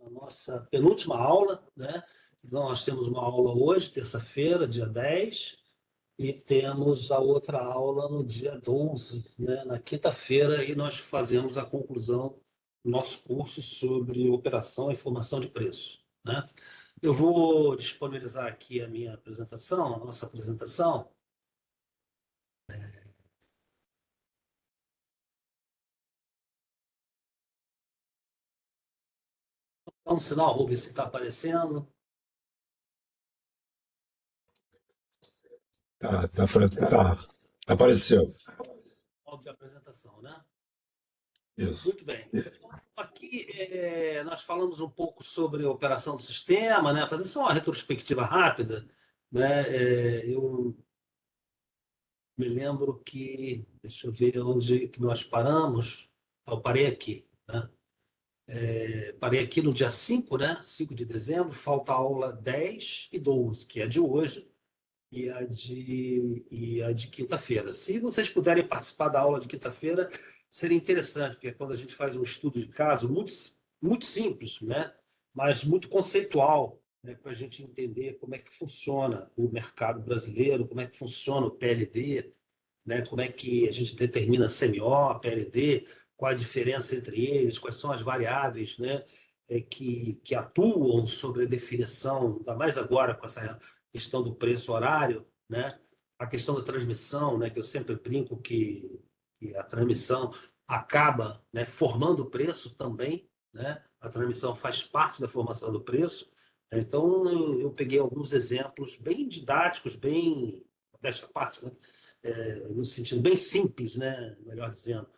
a nossa penúltima aula, né? Então, nós temos uma aula hoje, terça-feira, dia 10, e temos a outra aula no dia 12, né? Na quinta-feira, e nós fazemos a conclusão do nosso curso sobre operação e formação de preços, né? Eu vou disponibilizar aqui a minha apresentação, a nossa apresentação. Dá um sinal, Rubens, se está aparecendo. Tá. Apareceu. Óbvio, a apresentação, né? Isso. Muito bem. Aqui nós falamos um pouco sobre a operação do sistema, né? Fazer só uma retrospectiva rápida, né? Eu me lembro que, deixa eu ver onde que nós paramos. Eu parei aqui, né? Parei aqui no dia 5, né? 5 de dezembro, falta a aula 10 e 12, que é de hoje, e a de quinta-feira. Se vocês puderem participar da aula de quinta-feira, seria interessante, porque é quando a gente faz um estudo de caso muito, muito simples, né? Mas muito conceitual, né? Para a gente entender como é que funciona o mercado brasileiro, como é que funciona o PLD, né? Como é que a gente determina CMO, PLD, qual a diferença entre eles, quais são as variáveis, né? Que atuam sobre a definição, ainda mais agora com essa questão do preço horário, né? A questão da transmissão, né? Que eu sempre brinco que a transmissão acaba, né, formando o preço também, né? A transmissão faz parte da formação do preço. Então, eu peguei alguns exemplos bem didáticos, bem desta parte, né? No sentido bem simples, né? Melhor dizendo,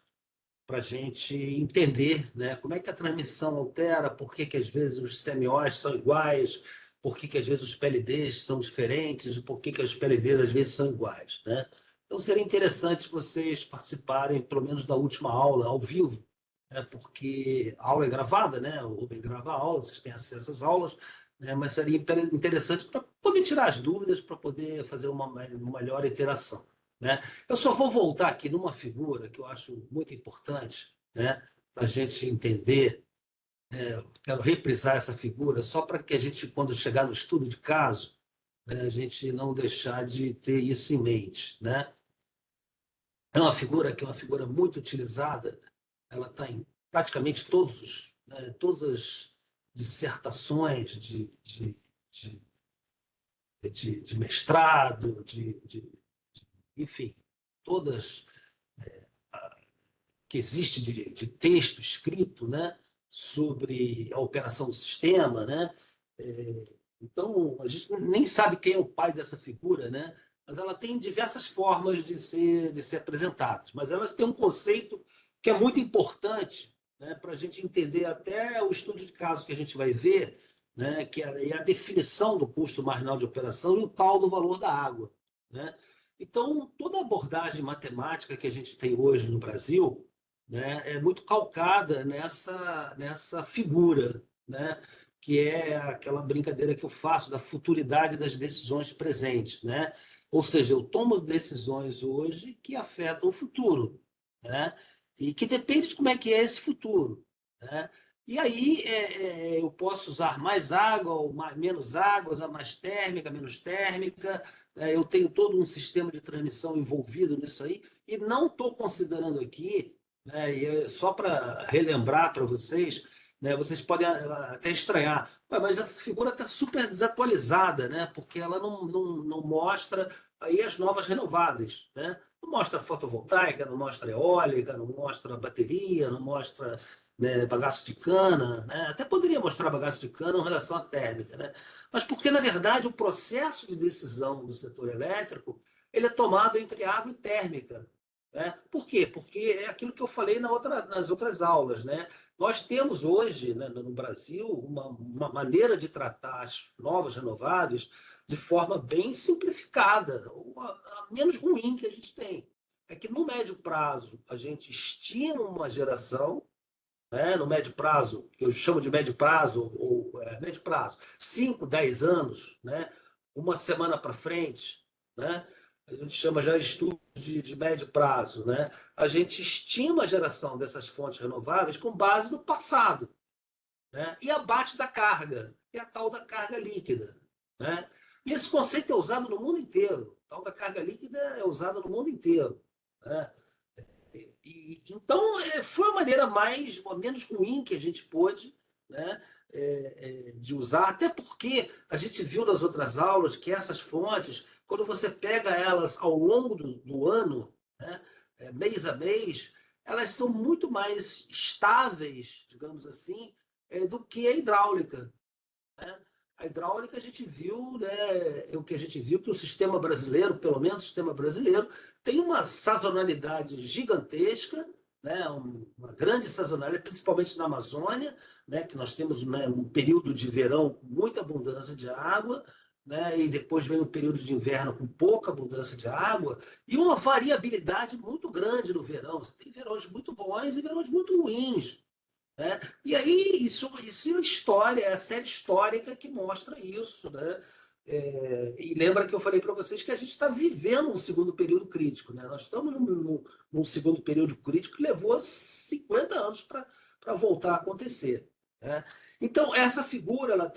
para a gente entender, né, como é que a transmissão altera, por que às vezes os CMOs são iguais, por que às vezes os PLDs são diferentes, e por que os PLDs às vezes são iguais, né? Então seria interessante vocês participarem, pelo menos da última aula, ao vivo, né, porque a aula é gravada, né? O Rubem grava a aula, vocês têm acesso às aulas, né, mas seria interessante para poder tirar as dúvidas, para poder fazer uma melhor interação, né? Eu só vou voltar aqui numa figura que eu acho muito importante, né, para a gente entender. Quero reprisar essa figura só para que a gente, quando chegar no estudo de caso, né, a gente não deixar de ter isso em mente, né? É uma figura que é uma figura muito utilizada, ela está em praticamente todas as dissertações de, de mestrado, enfim, todas que existe de texto escrito, né, sobre a operação do sistema, né? Então, a gente nem sabe quem é o pai dessa figura, né? Mas ela tem diversas formas de ser apresentada. Mas elas têm um conceito que é muito importante, né, para a gente entender até o estudo de caso que a gente vai ver, né, que é a definição do custo marginal de operação e o tal do valor da água, né? Então, toda a abordagem matemática que a gente tem hoje no Brasil, né, é muito calcada nessa figura, né, que é aquela brincadeira que eu faço da futuridade das decisões presentes, né? Ou seja, eu tomo decisões hoje que afetam o futuro, né? E que depende de como é que é esse futuro, né? E aí eu posso usar mais água ou menos água, usar mais térmica, menos térmica. Eu tenho todo um sistema de transmissão envolvido nisso aí e não estou considerando aqui, né, e só para relembrar para vocês, né, vocês podem até estranhar: "Ué, mas essa figura está super desatualizada, né? Porque ela não mostra aí as novas renováveis, né? Não mostra fotovoltaica, não mostra eólica, não mostra bateria, não mostra, né, bagaço de cana, né? Até poderia mostrar bagaço de cana em relação à térmica, né? Mas porque, na verdade, o processo de decisão do setor elétrico ele é tomado entre água e térmica, né? Por quê? Porque é aquilo que eu falei nas outras aulas, né? Nós temos hoje, né, no Brasil, uma maneira de tratar as novas renováveis de forma bem simplificada, ou a menos ruim que a gente tem. É que no médio prazo a gente estima uma geração, né, no médio prazo, que eu chamo de médio prazo, ou médio prazo, 5, 10 anos, né, uma semana para frente, né, a gente chama já de estudo de médio prazo, né, a gente estima a geração dessas fontes renováveis com base no passado. né? E abate da carga, que é a tal da carga líquida, né? E esse conceito é usado no mundo inteiro. A tal da carga líquida é usada no mundo inteiro, né? Então, foi a maneira mais ou menos ruim que a gente pôde, né, de usar, até porque a gente viu nas outras aulas que essas fontes, quando você pega elas ao longo do ano, né, mês a mês, elas são muito mais estáveis, digamos assim, do que a hidráulica, né? A hidráulica a gente viu, né, o que a gente viu que o sistema brasileiro, pelo menos o sistema brasileiro, tem uma sazonalidade gigantesca, né, uma grande sazonalidade, principalmente na Amazônia, né, que nós temos, né, um período de verão com muita abundância de água, né, e depois vem um período de inverno com pouca abundância de água, e uma variabilidade muito grande no verão. Você tem verões muito bons e verões muito ruins, né? E aí, isso é história, é a série histórica que mostra isso, né? E lembra que eu falei para vocês que a gente está vivendo um segundo período crítico, né? Nós estamos num segundo período crítico que levou 50 anos para voltar a acontecer, né? Então, essa figura ela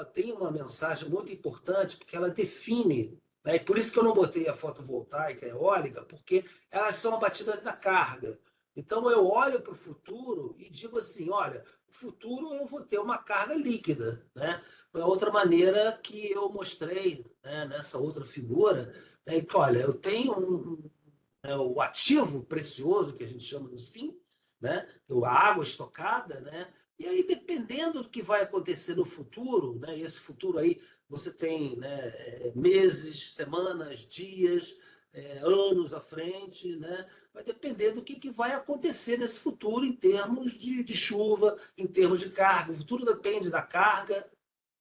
tem uma mensagem muito importante, porque ela define, né? E por isso que eu não botei a fotovoltaica, a eólica, porque elas são abatidas da carga. Então eu olho para o futuro e digo assim, olha, o futuro eu vou ter uma carga líquida, né? Foi a outra maneira que eu mostrei, né, nessa outra figura, né, que, olha, eu tenho o ativo precioso que a gente chama do SIM, né? A água estocada, né? E aí, dependendo do que vai acontecer no futuro, né? Esse futuro aí você tem, né, meses, semanas, dias, anos à frente, né? Vai depender do que vai acontecer nesse futuro em termos de chuva, em termos de carga. O futuro depende da carga,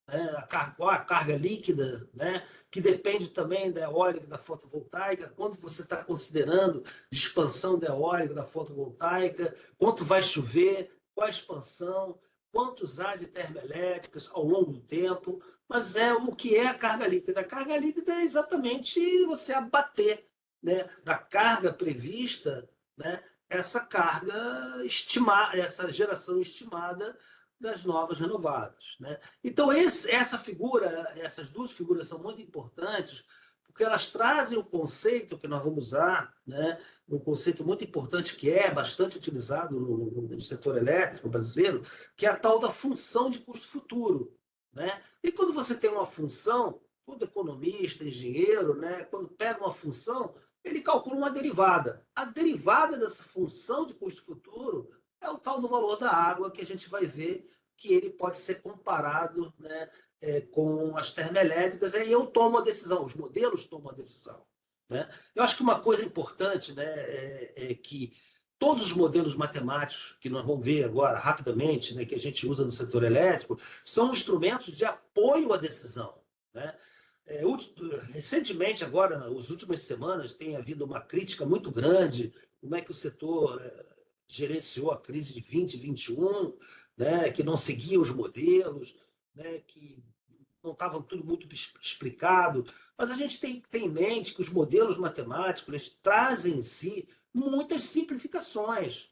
né, a carga líquida, né, que depende também da eólica, da fotovoltaica, quando você está considerando de expansão da eólica, da fotovoltaica, quanto vai chover, qual a expansão, quantos há de termoelétricas ao longo do tempo, mas o que é a carga líquida? A carga líquida é exatamente você abater, né, da carga prevista, né, essa carga estimada, essa geração estimada das novas renovadas, né? Então, essa figura, essas duas figuras são muito importantes, porque elas trazem o conceito que nós vamos usar, né? Um conceito muito importante que é bastante utilizado no setor elétrico brasileiro, que é a tal da função de custo futuro, né? E quando você tem uma função, todo economista, engenheiro, né? Quando pega uma função, ele calcula uma derivada. A derivada dessa função de custo futuro é o tal do valor da água que a gente vai ver que ele pode ser comparado, né, com as termoelétricas, e eu tomo a decisão, os modelos tomam a decisão, né? Eu acho que uma coisa importante, né, é que todos os modelos matemáticos que nós vamos ver agora rapidamente, né, que a gente usa no setor elétrico, são instrumentos de apoio à decisão, né? É, recentemente, agora, nas últimas semanas, tem havido uma crítica muito grande como é que o setor gerenciou a crise de 2021, né, que não seguia os modelos, né, que não estava tudo muito explicado. Mas a gente tem que ter em mente que os modelos matemáticos eles trazem em si muitas simplificações,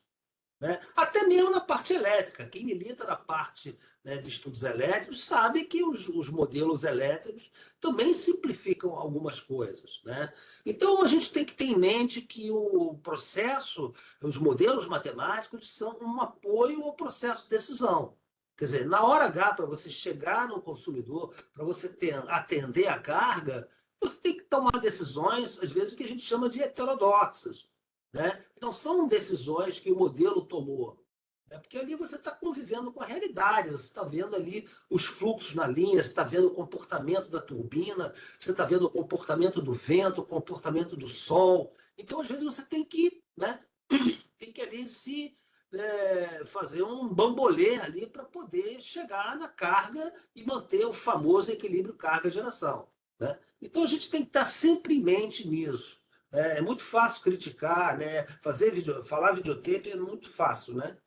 né? Até mesmo na parte elétrica. Quem milita na parte, né, de estudos elétricos sabe que os modelos elétricos também simplificam algumas coisas, né? Então a gente tem que ter em mente que o processo, os modelos matemáticos são um apoio ao processo de decisão. Quer dizer, na hora H, para você chegar no consumidor, para você atender a carga, você tem que tomar decisões, às vezes, que a gente chama de heterodoxas, né? Não são decisões que o modelo tomou, né? Porque ali você está convivendo com a realidade, você está vendo ali os fluxos na linha, você está vendo o comportamento da turbina, você está vendo o comportamento do vento, o comportamento do sol. Então, às vezes, você tem que, né, tem que ali se fazer um bambolê ali para poder chegar na carga e manter o famoso equilíbrio carga-geração, né? Então a gente tem que estar sempre em mente nisso. É muito fácil criticar, né? Falar videotape é muito fácil, né?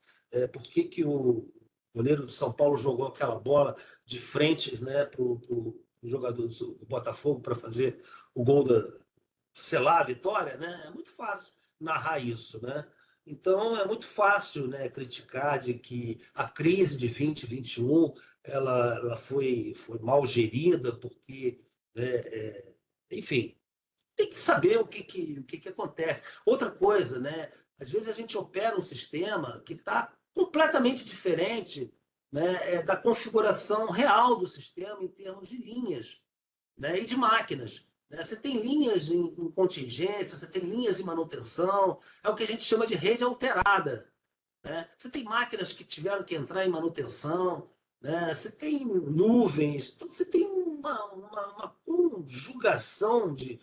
Por que que o goleiro de São Paulo jogou aquela bola de frente, né, para o jogador do Botafogo para fazer o gol selar a vitória, né? É muito fácil narrar isso, né? Então, é muito fácil, né, criticar de que a crise de 2021 ela foi mal gerida, porque, né, enfim, tem que saber o que acontece. Outra coisa, né, às vezes a gente opera um sistema que está completamente diferente, né, da configuração real do sistema em termos de linhas, né, e de máquinas. Né? Você tem linhas em contingência, você tem linhas em manutenção, é o que a gente chama de rede alterada. Né? Você tem máquinas que tiveram que entrar em manutenção, né? Você tem nuvens, então você tem uma conjugação de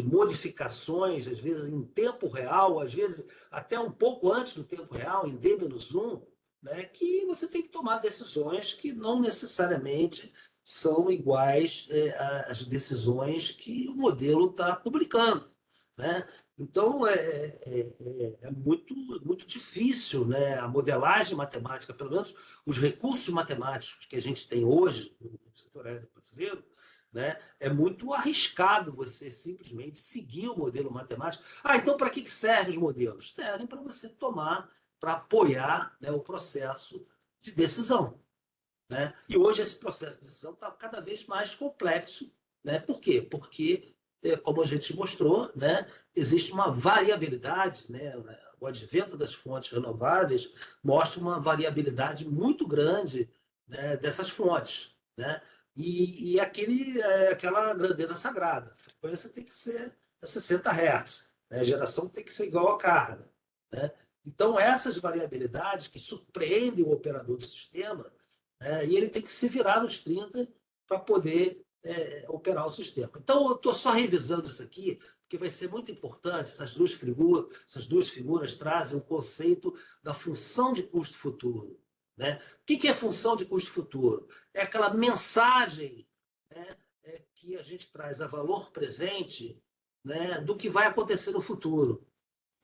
modificações, às vezes em tempo real, às vezes até um pouco antes do tempo real, em D-1, né? Que você tem que tomar decisões que não necessariamente são iguais às decisões que o modelo está publicando. Né? Então, é muito difícil, né? A modelagem matemática, pelo menos os recursos matemáticos que a gente tem hoje no setor elétrico brasileiro, né? É muito arriscado você simplesmente seguir o modelo matemático. Ah, então para que servem os modelos? Servem para você tomar, para apoiar, né, o processo de decisão. Né? E hoje esse processo de decisão está cada vez mais complexo. Né? Por quê? Porque, como a gente mostrou, né, existe uma variabilidade, né? O advento das fontes renováveis mostra uma variabilidade muito grande, né, dessas fontes. Né? E aquela grandeza sagrada. A frequência tem que ser a 60 Hz. Né? A geração tem que ser igual à carga. Né? Então, essas variabilidades que surpreendem o operador do sistema, e ele tem que se virar nos 30 para poder operar o sistema. Então, eu estou só revisando isso aqui, porque vai ser muito importante. Essas duas figuras trazem o conceito da função de custo futuro. Né? O que é função de custo futuro? É aquela mensagem, né, que a gente traz a valor presente, né, do que vai acontecer no futuro.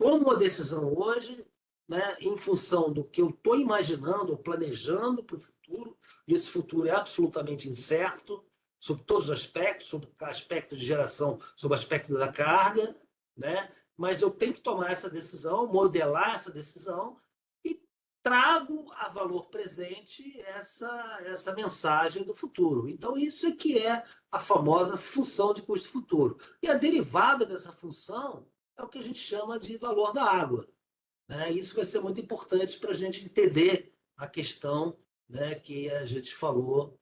Como a decisão hoje, né, em função do que eu estou imaginando ou planejando para o futuro, e esse futuro é absolutamente incerto, sobre todos os aspectos, sobre o aspecto de geração, sobre o aspecto da carga, né? Mas eu tenho que tomar essa decisão, modelar essa decisão e trago a valor presente essa mensagem do futuro. Então, isso é que é a famosa função de custo futuro. E a derivada dessa função é o que a gente chama de valor da água. Né? Isso vai ser muito importante para a gente entender a questão, né, que a gente falou,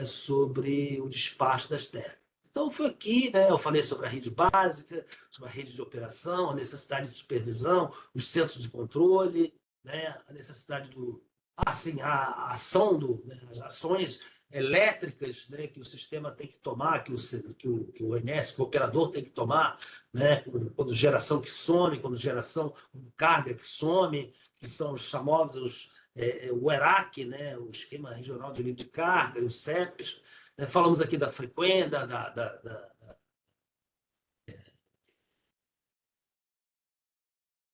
sobre o despacho das terras. Então, foi aqui, né, eu falei sobre a rede básica, sobre a rede de operação, a necessidade de supervisão, os centros de controle, né, a necessidade assim, a ação, né, as ações elétricas, né, que o sistema tem que tomar, que o ENS, que o operador tem que tomar, né, quando geração que some, quando carga que some, que são os famosos o ERAC, né, o Esquema Regional de Livre de Carga, e os CEPs. Né, falamos aqui da frequência, da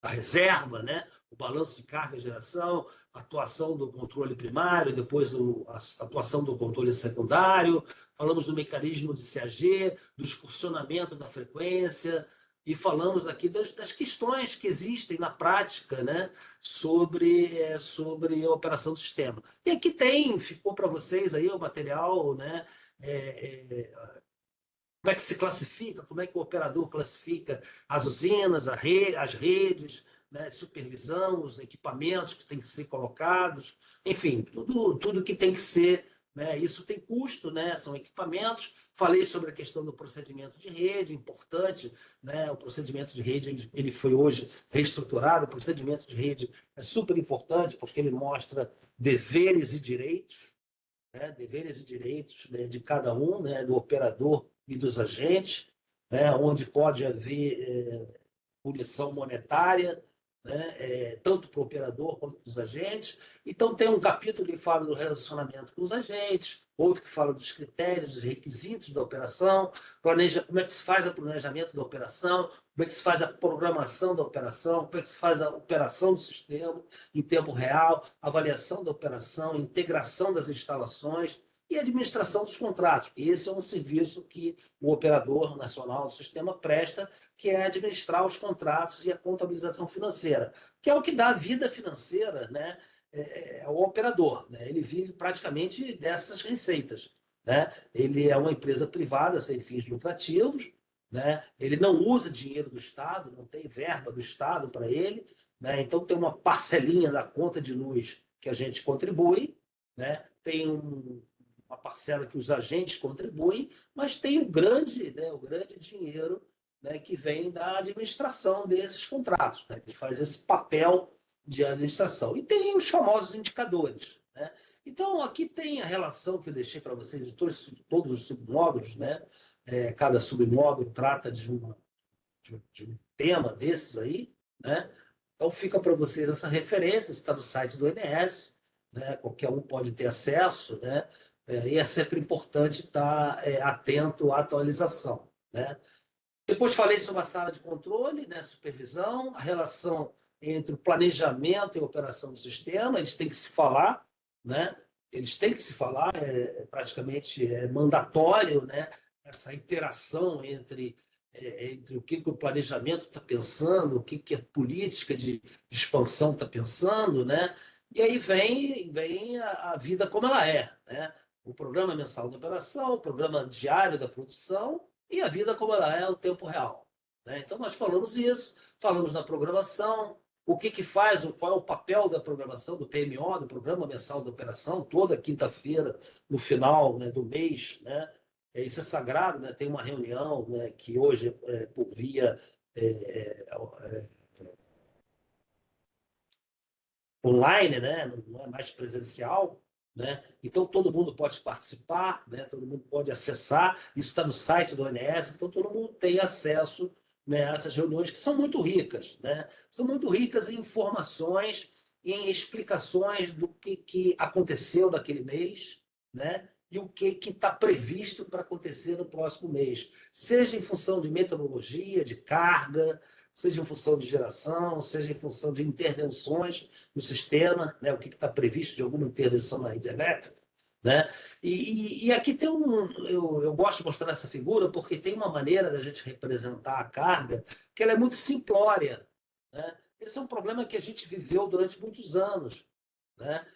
reserva, né, o balanço de carga e geração, a atuação do controle primário, depois a atuação do controle secundário, falamos do mecanismo de CAG, do excursionamento da frequência, e falamos aqui das questões que existem na prática, né, sobre a operação do sistema. E aqui ficou para vocês aí o material, né, como é que se classifica, como é que o operador classifica as usinas, as redes, né, de supervisão, os equipamentos que têm que ser colocados, enfim, tudo que tem que ser. Né, isso tem custo, né, são equipamentos. Falei sobre a questão do procedimento de rede, importante. Né, o procedimento de rede ele foi hoje reestruturado. O procedimento de rede é super importante porque ele mostra deveres e direitos, né, né, de cada um, né, do operador e dos agentes, né, onde pode haver punição monetária, né, tanto para o operador quanto para os agentes. Então, tem um capítulo que fala do relacionamento com os agentes, outro que fala dos critérios, dos requisitos da operação, como é que se faz o planejamento da operação, como é que se faz a programação da operação, como é que se faz a operação do sistema em tempo real, avaliação da operação, integração das instalações. e administração dos contratos. Esse é um serviço que o operador nacional do sistema presta, que é administrar os contratos e a contabilização financeira, que é o que dá a vida financeira, né, ao operador, né? Ele vive praticamente dessas receitas, né? Ele é uma empresa privada sem fins lucrativos, né? Ele não usa dinheiro do Estado, não tem verba do Estado para ele, né? Então tem uma parcelinha da conta de luz que a gente contribui, né? Tem uma parcela que os agentes contribuem, mas tem o grande dinheiro, né, que vem da administração desses contratos, né? Que faz esse papel de administração. E tem os famosos indicadores, né? Então, aqui tem a relação que eu deixei para vocês de todos os submódulos, né? Cada submódulo trata de um tema desses aí, né? Então, fica para vocês essa referência, está no site do INSS, né? Qualquer um pode ter acesso, né? E é sempre importante estar atento à atualização, né? Depois falei sobre a sala de controle, né, supervisão, a relação entre o planejamento e a operação do sistema, eles têm que se falar, né? Eles têm que se falar, praticamente mandatório, né? Essa interação entre o que o planejamento está pensando, o que a política de expansão está pensando, né? E aí vem a vida como ela é, né? O programa mensal da operação, o programa diário da produção, e a vida como ela é no tempo real, né? Então, nós falamos isso, falamos na programação, o que faz, qual é o papel da programação, do PMO, do Programa Mensal da Operação, toda quinta-feira, no final, né, do mês, né? Isso é sagrado, né? Tem uma reunião, né, que hoje, por via online, né? Não é mais presencial, né? Então todo mundo pode participar, né? Todo mundo pode acessar. Isso está no site do ONS, então todo mundo tem acesso, né, a essas reuniões que são muito ricas, né? São muito ricas em informações, em explicações do que aconteceu naquele mês, né? E o que está previsto para acontecer no próximo mês, seja em função de metodologia, de carga, seja em função de geração, seja em função de intervenções no sistema, né? O que está previsto de alguma intervenção na rede elétrica, né? E aqui tem eu gosto de mostrar essa figura porque tem uma maneira da gente representar a carga que ela é muito simplória, né? Esse é um problema que a gente viveu durante muitos anos, né?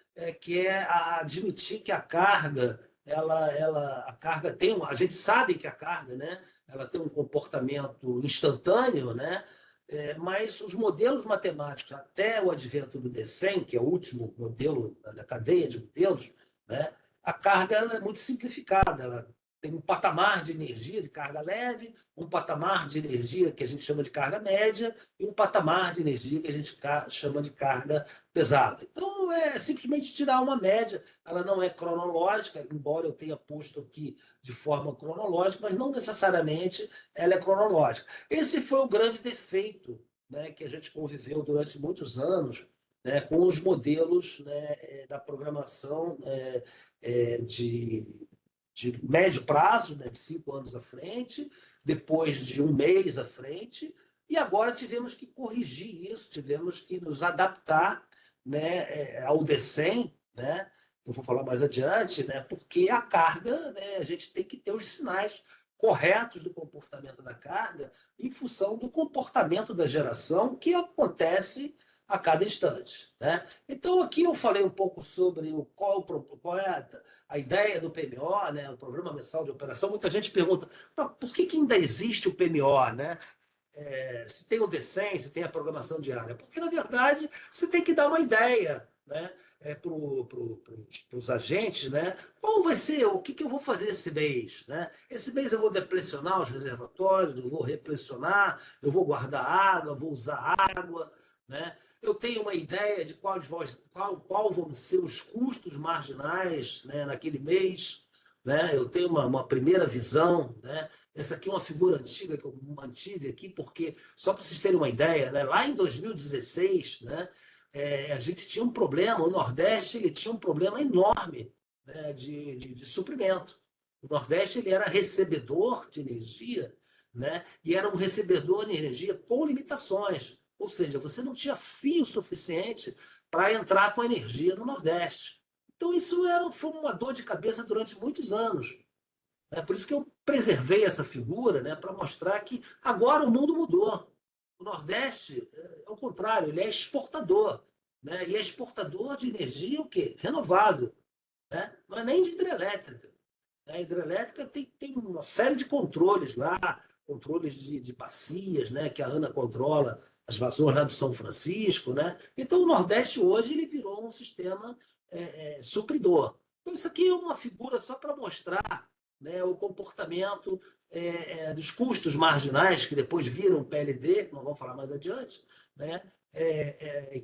Que é admitir que a carga, a carga tem a gente sabe que a carga, né? Ela tem um comportamento instantâneo, né? Mas os modelos matemáticos, até o advento do DCEM, que é o último modelo da cadeia de modelos, né, a carga ela é muito simplificada. Ela tem um patamar de energia de carga leve, um patamar de energia que a gente chama de carga média e um patamar de energia que a gente chama de carga pesada. Então, é simplesmente tirar uma média. Ela não é cronológica, embora eu tenha posto aqui de forma cronológica, mas não necessariamente ela é cronológica. Esse foi o grande defeito, né, que a gente conviveu durante muitos anos, né, com os modelos, né, da programação de médio prazo, né, de 5 anos à frente, depois de um mês à frente, e agora tivemos que corrigir isso, tivemos que nos adaptar, né, ao DCEM, né, eu vou falar mais adiante, né, porque a carga, né, a gente tem que ter os sinais corretos do comportamento da carga em função do comportamento da geração que acontece a cada instante, né? Então, aqui eu falei um pouco sobre qual é a ideia do PMO, né? O Programa Mensal de Operação. Muita gente pergunta, por que ainda existe o PMO, né? Se tem o DCEM, se tem a programação diária. Porque, na verdade, você tem que dar uma ideia, né, para os agentes, né? Qual vai ser, o que eu vou fazer esse mês? Né? Esse mês eu vou deplecionar os reservatórios, eu vou replecionar, eu vou guardar água, vou usar água, né? Eu tenho uma ideia de qual vão ser os custos marginais, né, naquele mês, né? Eu tenho uma primeira visão, né? Essa aqui é uma figura antiga que eu mantive aqui, porque, só para vocês terem uma ideia, né, lá em 2016, né, a gente tinha um problema, o Nordeste ele tinha um problema enorme, né, de suprimento. O Nordeste ele era recebedor de energia, né, e era um recebedor de energia com limitações. Ou seja, você não tinha fio suficiente para entrar com energia no Nordeste. Então, foi uma dor de cabeça durante muitos anos. É por isso que eu preservei essa figura, né, para mostrar que agora o mundo mudou. O Nordeste, é o contrário, ele é exportador. Né, e é exportador de energia o quê? Renovável. Né? Não é nem de hidrelétrica. A hidrelétrica tem uma série de controles lá, controles de bacias, né, que a ANA controla as vassouras lá do São Francisco. Né? Então, o Nordeste hoje ele virou um sistema supridor. Então, isso aqui é uma figura só para mostrar, né, o comportamento dos custos marginais, que depois viram PLD, que nós vamos falar mais adiante, né,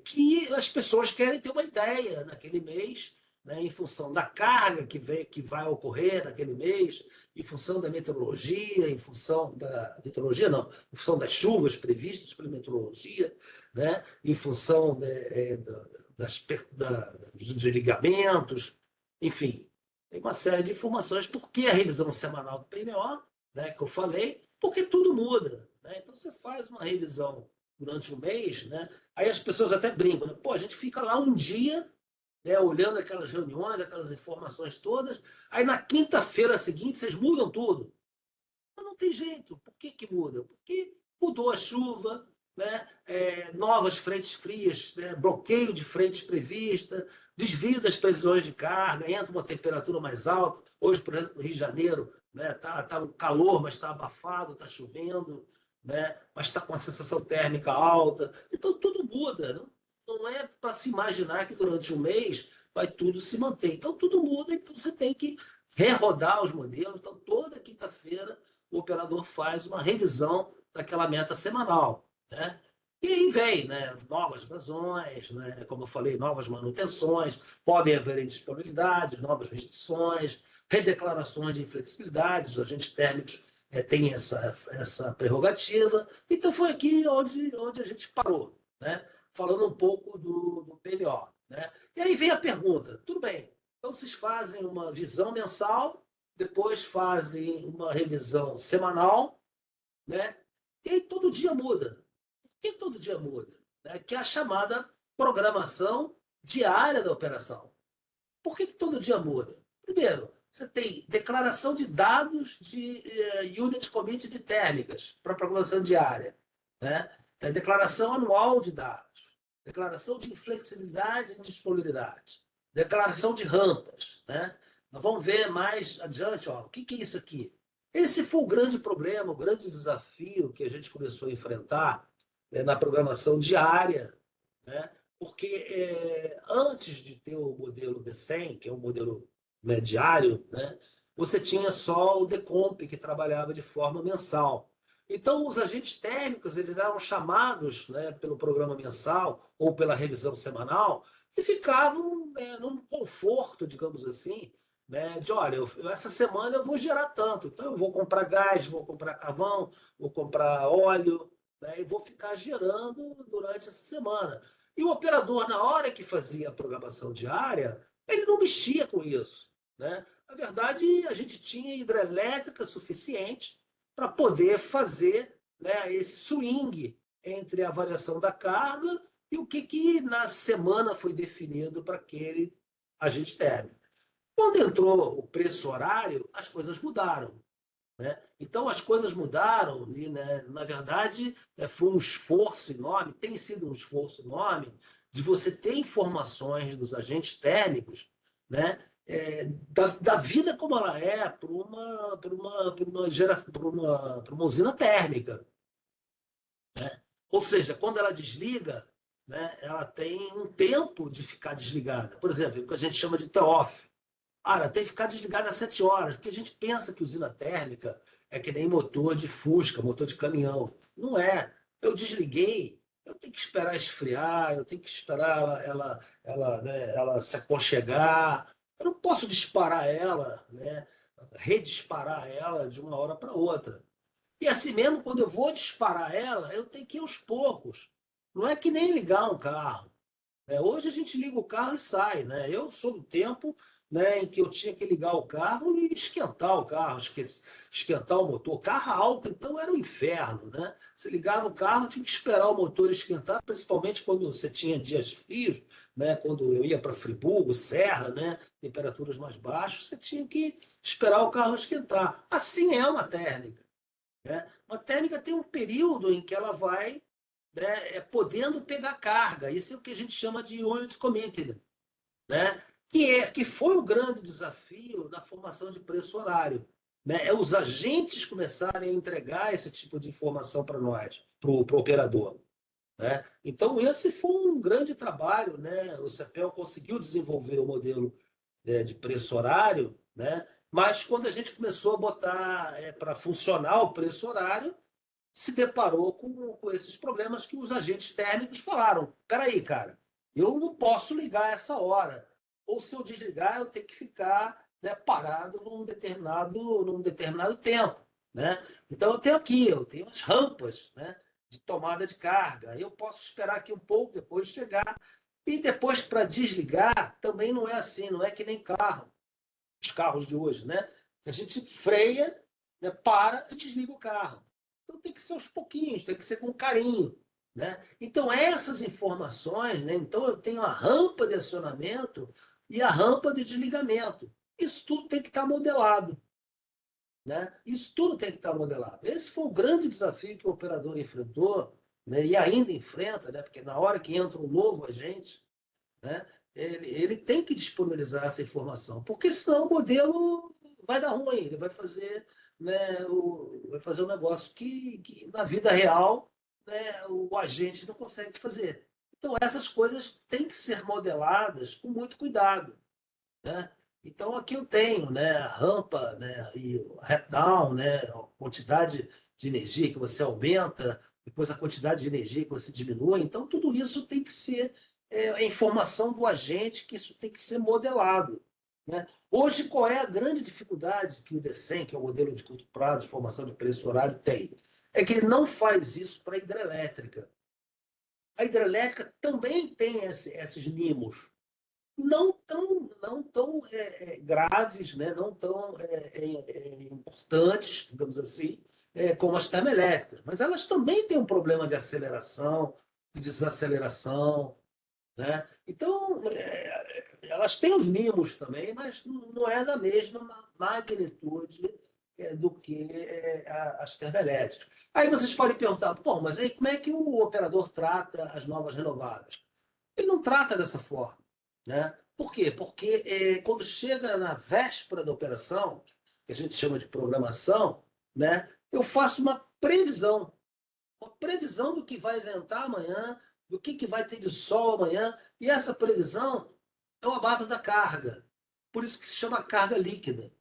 que as pessoas querem ter uma ideia naquele mês, né, em função da carga que vai ocorrer naquele mês, em função da meteorologia, em função da meteorologia não, em função das chuvas previstas pela meteorologia, né, em função dos desligamentos, enfim, tem uma série de informações. Por que a revisão semanal do PMO, né, que eu falei? Porque tudo muda. Né? Então você faz uma revisão durante um mês, né? Aí as pessoas até brincam, né? Pô, a gente fica lá um dia, né, olhando aquelas reuniões, aquelas informações todas, aí na quinta-feira seguinte vocês mudam tudo. Mas não tem jeito. Por que muda? Porque mudou a chuva, né? Novas frentes frias, né? Bloqueio de frentes prevista, desvio das previsões de carga, entra uma temperatura mais alta. Hoje, por exemplo, no Rio de Janeiro, né? Tá um calor, mas está abafado, está chovendo, né? Mas está com a sensação térmica alta. Então, tudo muda. Não é para se imaginar que durante um mês vai tudo se manter. Então, tudo muda, então você tem que rerodar os modelos. Então, toda quinta-feira, o operador faz uma revisão daquela meta semanal. Né? E aí vem, né, novas vazões, né, como eu falei, novas manutenções, podem haver indisponibilidades, novas restrições, redeclarações de inflexibilidade, os agentes térmicos têm essa prerrogativa. Então foi aqui onde a gente parou, né, falando um pouco do PMO. Né? E aí vem a pergunta, tudo bem, então vocês fazem uma visão mensal, depois fazem uma revisão semanal, né? E aí todo dia muda. Por que todo dia muda? Né? Que é a chamada programação diária da operação. Por que todo dia muda? Primeiro, você tem declaração de dados de unit commit de térmicas para programação diária. Né? Declaração anual de dados. Declaração de inflexibilidade e disponibilidade. Declaração de rampas. Né? Nós vamos ver mais adiante, ó, o que é isso aqui? Esse foi o grande problema, o grande desafio que a gente começou a enfrentar na programação diária, né? Porque antes de ter o modelo D100, que é um modelo, né, diário, né, você tinha só o Decomp, que trabalhava de forma mensal. Então, os agentes térmicos eles eram chamados, né, pelo programa mensal ou pela revisão semanal e ficavam, né, num conforto, digamos assim, né, de, olha, essa semana eu vou gerar tanto, então eu vou comprar gás, vou comprar carvão, vou comprar óleo, né, e vou ficar gerando durante essa semana. E o operador, na hora que fazia a programação diária, ele não mexia com isso. Né? Na verdade, a gente tinha hidrelétrica suficiente para poder fazer, né, esse swing entre a variação da carga e o que na semana foi definido para aquele agente térmico. Quando entrou o preço horário, as coisas mudaram. Né? Então, as coisas mudaram e, né, na verdade, foi um esforço enorme, tem sido um esforço enorme, de você ter informações dos agentes térmicos, né, da vida como ela é para uma usina térmica. Né? Ou seja, quando ela desliga, né, ela tem um tempo de ficar desligada. Por exemplo, o que a gente chama de TOF. Ela tem que ficar desligada às 7 horas, porque a gente pensa que usina térmica é que nem motor de Fusca, motor de caminhão. Não é. Eu desliguei, eu tenho que esperar esfriar, eu tenho que esperar ela se aconchegar. Eu não posso disparar ela, né? Redisparar ela de uma hora para outra. E assim mesmo, quando eu vou disparar ela, eu tenho que ir aos poucos. Não é que nem ligar um carro. Hoje a gente liga o carro e sai, né? Eu sou do tempo, né, em que eu tinha que ligar o carro e esquentar o carro, esquentar o motor. Carro a álcool, então, era um inferno, né? Você ligava o carro, tinha que esperar o motor esquentar, principalmente quando você tinha dias frios, né? Quando eu ia para Friburgo, Serra, né? Temperaturas mais baixas, você tinha que esperar o carro esquentar. Assim é uma térmica, né? Uma térmica tem um período em que ela vai, né, podendo pegar carga. Isso é o que a gente chama de unit committed, né? Que foi o grande desafio na formação de preço horário. Né? É os agentes começarem a entregar esse tipo de informação para nós, para o operador. Né? Então, esse foi um grande trabalho. Né? O CEPEL conseguiu desenvolver o modelo de preço horário, né? Mas quando a gente começou a botar para funcionar o preço horário, se deparou com esses problemas que os agentes térmicos falaram. Espera aí, cara, eu não posso ligar essa hora. Ou se eu desligar, eu tenho que ficar, né, parado num determinado tempo. Né? Então, eu tenho as rampas, né, de tomada de carga. Eu posso esperar aqui um pouco, depois chegar. E depois, para desligar, também não é assim, não é que nem carro, os carros de hoje, né? A gente freia, né, para e desliga o carro. Então tem que ser aos pouquinhos, tem que ser com carinho. Né? Então, essas informações, né? Então eu tenho a rampa de acionamento e a rampa de desligamento. Isso tudo tem que estar modelado. Né? Isso tudo tem que estar modelado. Esse foi o grande desafio que o operador enfrentou, né? E ainda enfrenta, né? Porque na hora que entra um novo agente, né? Ele tem que disponibilizar essa informação, porque senão o modelo vai dar ruim, ele vai fazer, né, vai fazer um negócio que na vida real, né, o agente não consegue fazer. Então, essas coisas têm que ser modeladas com muito cuidado. Né? Então, aqui eu tenho, né, a rampa, né, e o ramp down, né, a quantidade de energia que você aumenta, depois a quantidade de energia que você diminui. Então, tudo isso tem que ser a informação do agente, que isso tem que ser modelado. Né? Hoje, qual é a grande dificuldade que o DECEM, que é o modelo de curto prazo de formação de preço horário, tem? É que ele não faz isso para a hidrelétrica. A hidrelétrica também tem esses mimos, não tão graves, né? Não tão importantes, digamos assim, como as termoelétricas. Mas elas também têm um problema de aceleração, de desaceleração. Né? Então, elas têm os mimos também, mas não é da mesma magnitude do que as termoelétricas. Aí vocês podem perguntar, pô, mas aí como é que o operador trata as novas renováveis? Ele não trata dessa forma. Né? Por quê? Porque quando chega na véspera da operação, que a gente chama de programação, né, eu faço uma previsão do que vai ventar amanhã, do que vai ter de sol amanhã, e essa previsão é o abato da carga. Por isso que se chama carga líquida.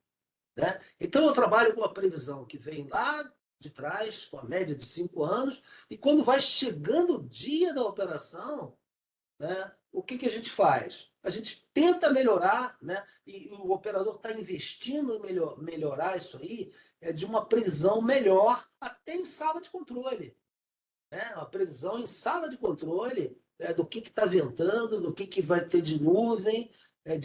Né? Então eu trabalho com uma previsão que vem lá de trás, com a média de 5 anos, e quando vai chegando o dia da operação, né, o que a gente faz? A gente tenta melhorar, né, e o operador está investindo em melhorar isso aí, de uma previsão melhor até em sala de controle. Né? Uma previsão em sala de controle, do que está ventando, do que vai ter de nuvem,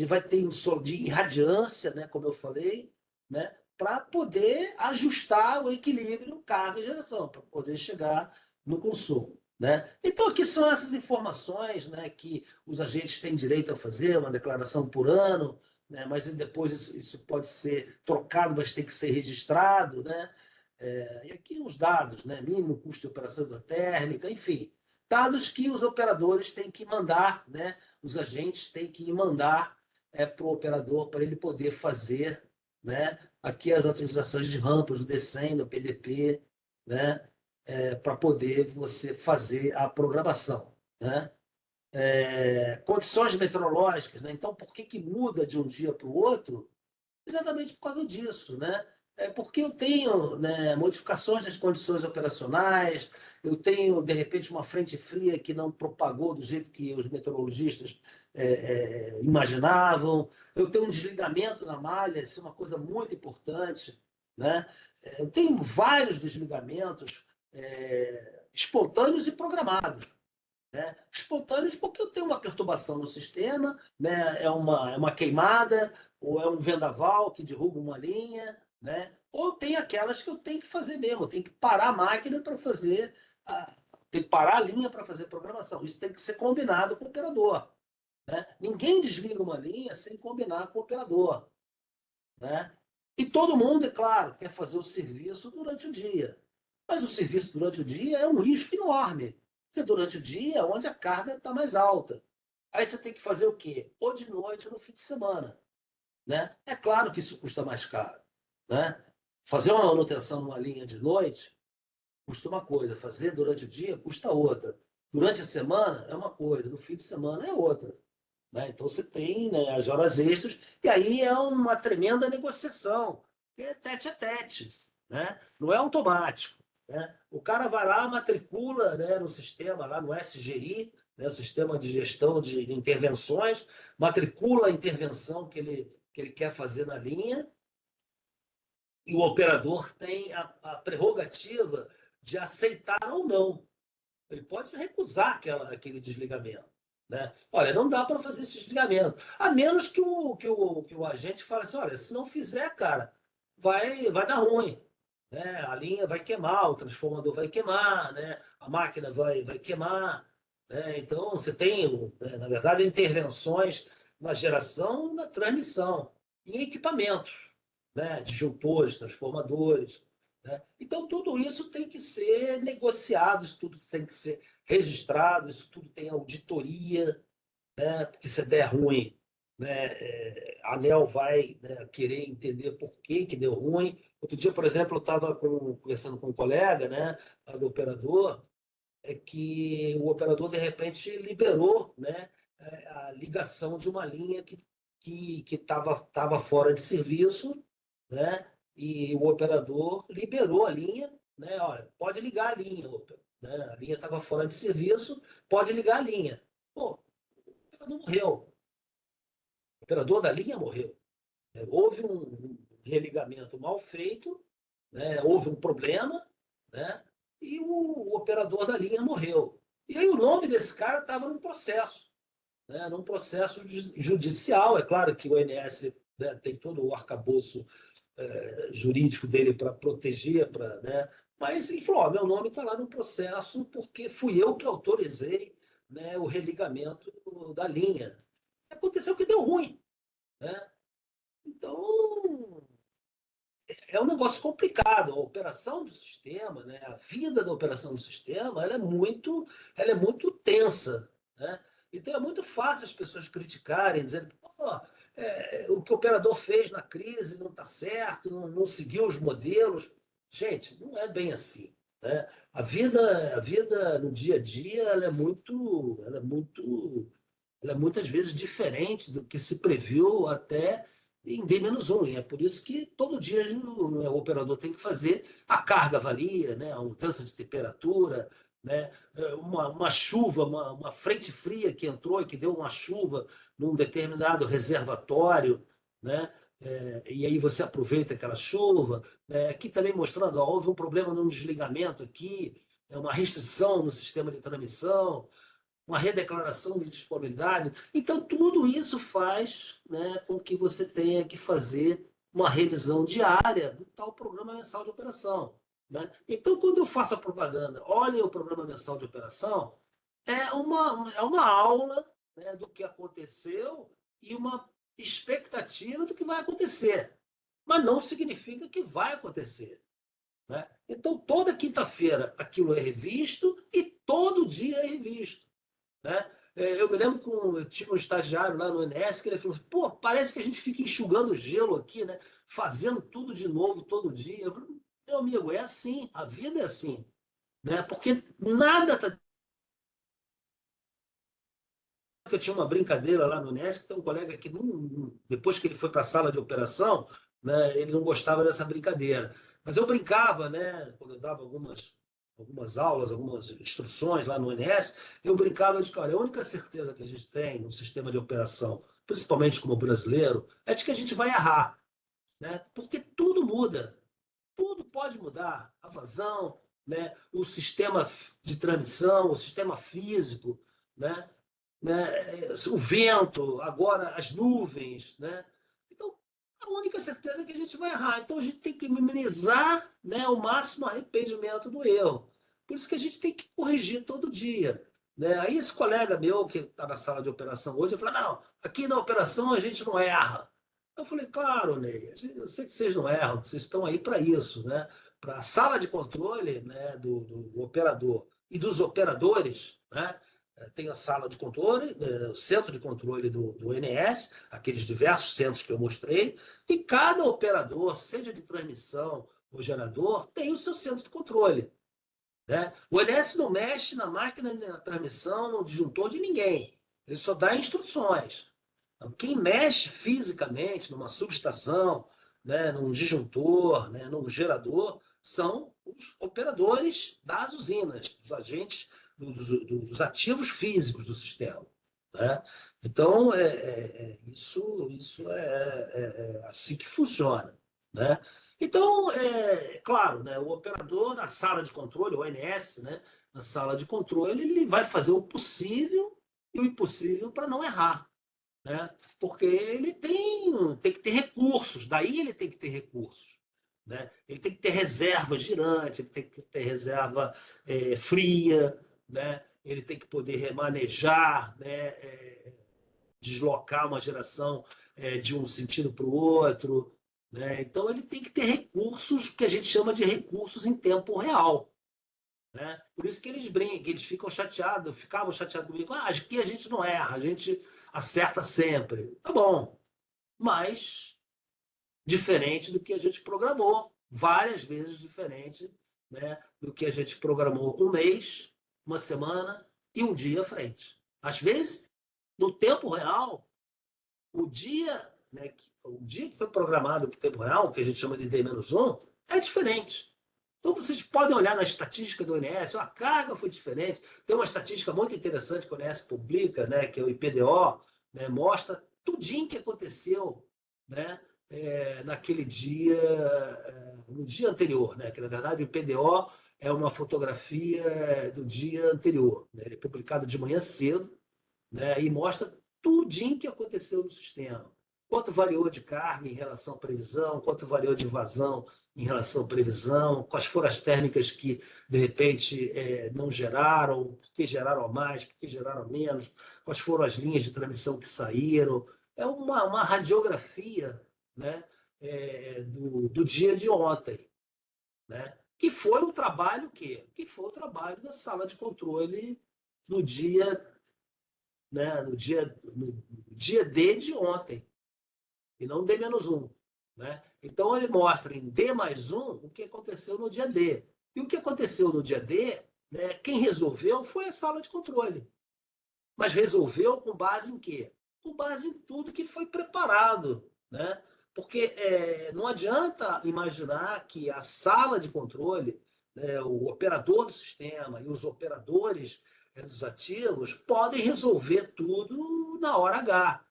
vai ter de irradiância, né, como eu falei, né, para poder ajustar o equilíbrio carga e geração, para poder chegar no consumo. Né? Então, aqui são essas informações, né, que os agentes têm direito a fazer, uma declaração por ano, né, mas depois isso pode ser trocado, mas tem que ser registrado. Né? E aqui os dados, né? Mínimo custo de operação hidrotérmica, enfim, dados que os operadores têm que mandar, né? Os agentes têm que mandar para o operador para ele poder fazer, né? Aqui as atualizações de rampas do DECEM, do PDP, né? Para poder você fazer a programação. Né? Condições meteorológicas, né? Então, por que muda de um dia para o outro? Exatamente por causa disso, né? Porque eu tenho, né, modificações nas condições operacionais, eu tenho, de repente, uma frente fria que não propagou do jeito que os meteorologistas imaginavam, eu tenho um desligamento na malha, isso é uma coisa muito importante. Né? Eu tenho vários desligamentos espontâneos e programados. né? Espontâneos porque eu tenho uma perturbação no sistema, né? É uma queimada, ou é um vendaval que derruba uma linha, né? Ou tem aquelas que eu tenho que fazer mesmo, eu tenho que parar a máquina para fazer, tem que parar a linha para fazer programação. Isso tem que ser combinado com o operador, né? Ninguém desliga uma linha sem combinar com o operador, né? E todo mundo, é claro, quer fazer o serviço durante o dia. Mas o serviço durante o dia é um risco enorme, porque durante o dia é onde a carga está mais alta. Aí você tem que fazer o quê? Ou de noite ou no fim de semana, né? É claro que isso custa mais caro, né? Fazer uma manutenção numa linha de noite custa uma coisa, fazer durante o dia custa outra. Durante a semana é uma coisa, no fim de semana é outra, né? Então você tem, né, as horas extras, e aí é uma tremenda negociação, que é tete a tete, né? Não é automático, né? O cara vai lá, matricula, né, no sistema, lá no SGI, né, Sistema de Gestão de Intervenções, matricula a intervenção que ele quer fazer na linha, e o operador tem a prerrogativa de aceitar ou não. Ele pode recusar aquele desligamento, né? Olha, não dá para fazer esse desligamento. A menos que o agente fale assim: olha, se não fizer, cara, vai dar ruim. Né? A linha vai queimar, o transformador vai queimar, né? A máquina vai queimar. Né? Então, você tem, né, na verdade, intervenções na geração e na transmissão, em equipamentos, né? Disjuntores, transformadores. Né? Então, tudo isso tem que ser negociado, isso tudo tem que ser registrado, isso tudo tem auditoria, né? Porque se der ruim, né, a ANEEL vai, né, querer entender por que deu ruim. Outro dia, por exemplo, eu estava conversando com um colega, né, lá do operador, que o operador, de repente, liberou, né, a ligação de uma linha que estava fora de serviço, né, e o operador liberou a linha, né, olha, pode ligar a linha, né, a linha estava fora de serviço, pode ligar a linha. Pô, o operador morreu, o operador da linha morreu. Houve um religamento mal feito, né, houve um problema, né, e o operador da linha morreu. E aí o nome desse cara estava num processo, né, num processo judicial. É claro que o ONS, né, tem todo o arcabouço jurídico dele para proteger, né, mas ele falou: ó, meu nome está lá no processo porque fui eu que autorizei, né, o religamento da linha. Aconteceu que deu ruim, né? Então, é um negócio complicado. A operação do sistema, né, a vida da operação do sistema, ela é muito tensa, né? Então é muito fácil as pessoas criticarem, dizendo: pô, o que o operador fez na crise não está certo, não seguiu os modelos. Gente, não é bem assim, né? A vida no dia a dia, ela é muitas vezes diferente do que se previu até em D-1. É por isso que todo dia o operador tem que fazer. A carga varia, né? A mudança de temperatura, né? Uma chuva, uma frente fria que entrou e que deu uma chuva num determinado reservatório, né? E aí você aproveita aquela chuva. Aqui também mostrando: ó, houve um problema no desligamento aqui, uma restrição no sistema de transmissão, uma redeclaração de disponibilidade. Então, tudo isso faz, né, com que você tenha que fazer uma revisão diária do tal programa mensal de operação. Né? Então, quando eu faço a propaganda, olhem o programa mensal de operação, é uma aula, né, do que aconteceu e uma expectativa do que vai acontecer. Mas não significa que vai acontecer. Né? Então, toda quinta-feira aquilo é revisto e todo dia é revisto. Né? Eu me lembro que eu tinha um estagiário lá no INS que ele falou: pô, parece que a gente fica enxugando gelo aqui, né? Fazendo tudo de novo todo dia. Eu falei: meu amigo, é assim, a vida é assim, né? Porque nada está. Eu tinha uma brincadeira lá no INES, que tem um colega que, depois que ele foi para a sala de operação, né, ele não gostava dessa brincadeira. Mas eu brincava, né, quando eu dava algumas aulas, algumas instruções lá no INES, eu brincava de que, olha, a única certeza que a gente tem no sistema de operação, principalmente como brasileiro, é de que a gente vai errar, né? Porque tudo muda, tudo pode mudar. A vazão, né? O sistema de transmissão, o sistema físico. né? O vento, agora as nuvens, né? Então, a única certeza é que a gente vai errar. Então, a gente tem que minimizar, né, o máximo arrependimento do erro. Por isso que a gente tem que corrigir todo dia, né? Aí esse colega meu que está na sala de operação hoje, ele falou, não, aqui na operação a gente não erra. Eu falei, claro, Ney, eu sei que vocês não erram, vocês estão aí para isso, né? Para a sala de controle, né, do operador e dos operadores, né? Tem a sala de controle, o centro de controle do ONS, aqueles diversos centros que eu mostrei, e cada operador, seja de transmissão ou gerador, tem o seu centro de controle, né? O ONS não mexe na máquina, na transmissão, no disjuntor de ninguém. Ele só dá instruções. Então, quem mexe fisicamente numa subestação, né, num disjuntor, né, num gerador, são os operadores das usinas, dos agentes, dos ativos físicos do sistema, né? Então, isso é assim que funciona, né? Então, claro, né, o operador na sala de controle, o ONS, né, na sala de controle, ele vai fazer o possível e o impossível para não errar, né? Porque ele tem que ter recursos, daí ele tem que ter recursos, né? Ele tem que ter reserva girante, ele tem que ter reserva fria, né? Ele tem que poder remanejar, né? Deslocar uma geração de um sentido para o outro, né? Então ele tem que ter recursos que a gente chama de recursos em tempo real, né? Por isso que eles brincam, que eles ficavam chateados comigo. Ah, aqui a gente não erra, a gente acerta sempre. Tá bom, mas diferente do que a gente programou, várias vezes diferente, né, do que a gente programou um mês, uma semana e um dia à frente. Às vezes, no tempo real, o dia, né, o dia que foi programado para o tempo real, que a gente chama de D-1, é diferente. Então, vocês podem olhar na estatística do INS, a carga foi diferente. Tem uma estatística muito interessante que o INS publica, né, que é o IPDO, né, mostra tudinho que aconteceu, né, naquele dia, no dia anterior, né, que na verdade o IPDO é uma fotografia do dia anterior, né, ele é publicado de manhã cedo, né, e mostra tudinho que aconteceu no sistema. Quanto variou de carga em relação à previsão, quanto variou de vazão em relação à previsão, quais foram as térmicas que, de repente, não geraram, por que geraram a mais, por que geraram a menos, quais foram as linhas de transmissão que saíram. É uma radiografia, né, do dia de ontem, né, que foi o trabalho que foi o trabalho da sala de controle no dia, né, no dia D de ontem, e não D-1, né? Então ele mostra em D+1 o que aconteceu no dia D. E o que aconteceu no dia D, né, quem resolveu foi a sala de controle. Mas resolveu com base em quê? Com base em tudo que foi preparado, né? Porque não adianta imaginar que a sala de controle, né, o operador do sistema e os operadores dos ativos podem resolver tudo na hora H.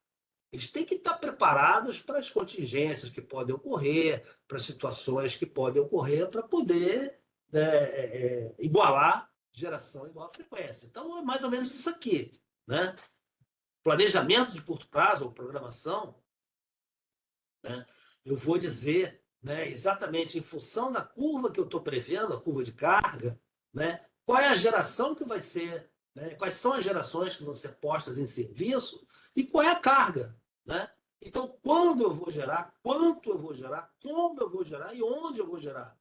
Eles têm que estar preparados para as contingências que podem ocorrer, para as situações que podem ocorrer, para poder, né, igualar geração igual a frequência. Então, é mais ou menos isso aqui, né? Planejamento de curto prazo, ou programação, né? Eu vou dizer, né, exatamente em função da curva que eu estou prevendo, a curva de carga, né, qual é a geração que vai ser, né, quais são as gerações que vão ser postas em serviço e qual é a carga, né? Então, quando eu vou gerar, quanto eu vou gerar, como eu vou gerar e onde eu vou gerar,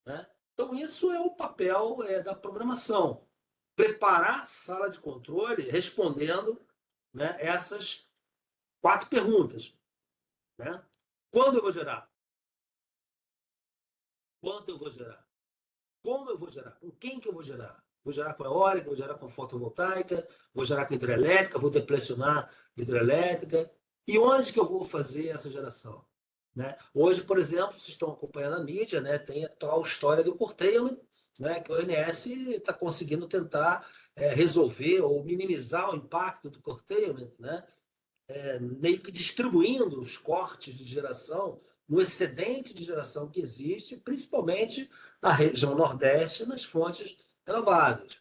né? Então, isso é o papel da programação. Preparar a sala de controle respondendo, né, essas 4 perguntas, né? Quando eu vou gerar? Quanto eu vou gerar? Como eu vou gerar? Com quem que eu vou gerar? Vou gerar com eólica, vou gerar com fotovoltaica, vou gerar com hidrelétrica, vou depressionar hidrelétrica. E onde que eu vou fazer essa geração? Né? Hoje, por exemplo, vocês estão acompanhando a mídia, né? Tem a tal história do curtailment, né? Que o ONS está conseguindo tentar resolver ou minimizar o impacto do curtailment, né? Meio que distribuindo os cortes de geração no excedente de geração que existe, principalmente na região Nordeste, nas fontes renováveis.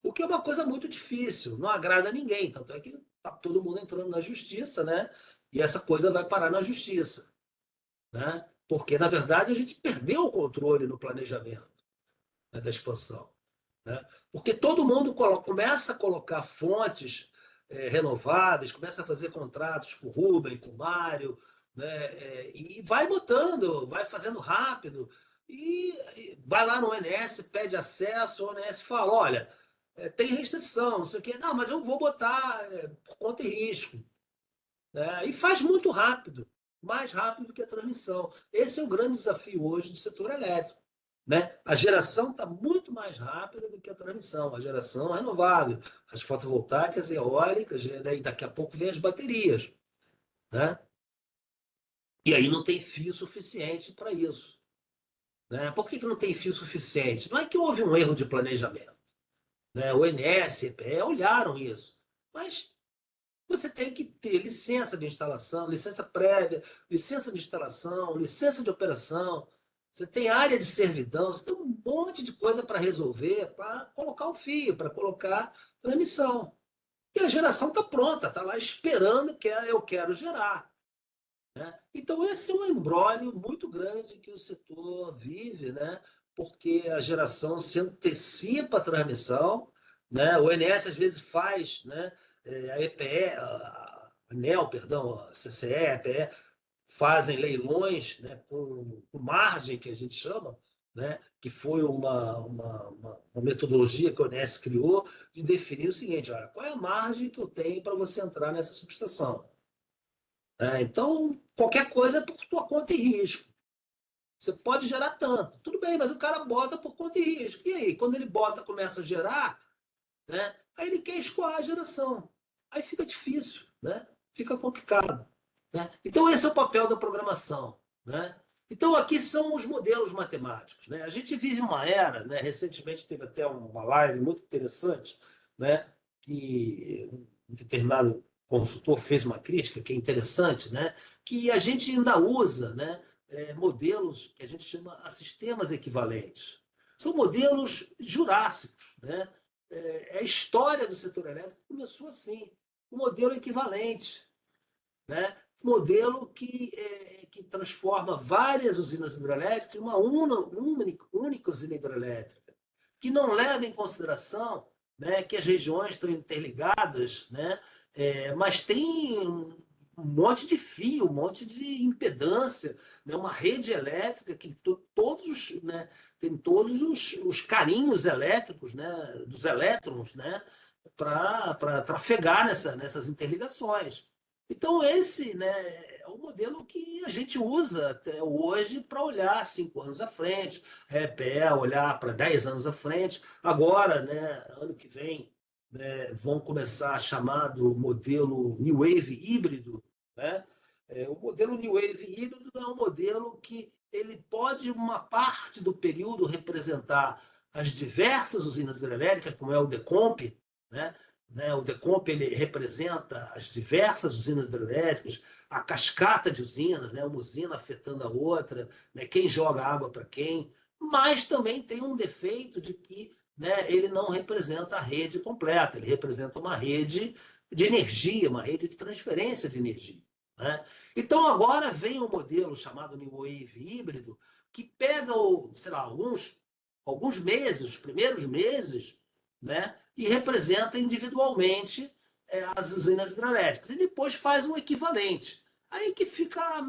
O que é uma coisa muito difícil, não agrada a ninguém. Tanto é que está todo mundo entrando na justiça, né? E essa coisa vai parar na justiça, né? Porque, na verdade, a gente perdeu o controle no planejamento, né, da expansão, né? Porque todo mundo começa a colocar fontes renováveis, começa a fazer contratos com o Rubem, com o Mário, né? E vai botando, vai fazendo rápido, e vai lá no ONS, pede acesso, o ONS fala, olha, tem restrição, não sei o quê. Não, mas eu vou botar por conta e risco, né? E faz muito rápido, mais rápido que a transmissão. Esse é o grande desafio hoje do setor elétrico, né? A geração está muito mais rápida do que a transmissão, a geração renovável, as fotovoltaicas, eólicas, né? E daqui a pouco vem as baterias, né? E aí não tem fio suficiente para isso, né? Por que que não tem fio suficiente? Não é que houve um erro de planejamento, né? O INS, EPE olharam isso, mas você tem que ter licença de instalação, licença prévia, licença de instalação, licença de operação. Você tem área de servidão, você tem um monte de coisa para resolver, para colocar o fio, para colocar transmissão. E a geração está pronta, está lá esperando que eu quero gerar, né? Então, esse é um imbróglio muito grande que o setor vive, né? Porque a geração se antecipa à transmissão, né? O INS às vezes faz, né? A EPE, a ANEEL, perdão, a CCE, a EPE, fazem leilões, né? Com margem, que a gente chama, né? Que foi uma metodologia que o INS criou de definir o seguinte: olha, qual é a margem que eu tenho para você entrar nessa subestação? Então, qualquer coisa é por tua conta e risco. Você pode gerar tanto. Tudo bem, mas o cara bota por conta e risco. E aí, quando ele bota, começa a gerar, né? Aí ele quer escoar a geração. Aí fica difícil, né? Fica complicado, né? Então, esse é o papel da programação, né? Então, aqui são os modelos matemáticos, né? A gente vive uma era, né? Recentemente teve até uma live muito interessante, né? Que um determinado consultor fez uma crítica que é interessante, né? Que a gente ainda usa, né? Modelos que a gente chama de sistemas equivalentes. São modelos jurássicos, né? A história do setor elétrico começou assim, um modelo equivalente, né? Um modelo que transforma várias usinas hidrelétricas em uma única usina hidrelétrica, que não leva em consideração, né, que as regiões estão interligadas, né, mas tem um monte de fio, um monte de impedância, né, uma rede elétrica que todos os, né, tem todos os carinhos elétricos, né, dos elétrons, né, para trafegar nessas interligações. Então, esse, né, é o modelo que a gente usa até hoje para olhar 5 anos à frente, olhar para 10 anos à frente. Agora, né, ano que vem, né, vão começar chamado modelo New Wave híbrido, né? O modelo New Wave híbrido é um modelo que ele pode, uma parte do período, representar as diversas usinas hidrelétricas, como é o Decomp, né? O Decomp ele representa as diversas usinas hidrelétricas, a cascata de usinas, né? Uma usina afetando a outra, né? Quem joga água para quem, mas também tem um defeito de que, né, ele não representa a rede completa, ele representa uma rede de energia, uma rede de transferência de energia, né? Então agora vem um modelo chamado New Wave híbrido, que pega, sei lá, alguns meses, os primeiros meses, né, e representa individualmente as usinas hidrelétricas, e depois faz um equivalente. Aí que fica,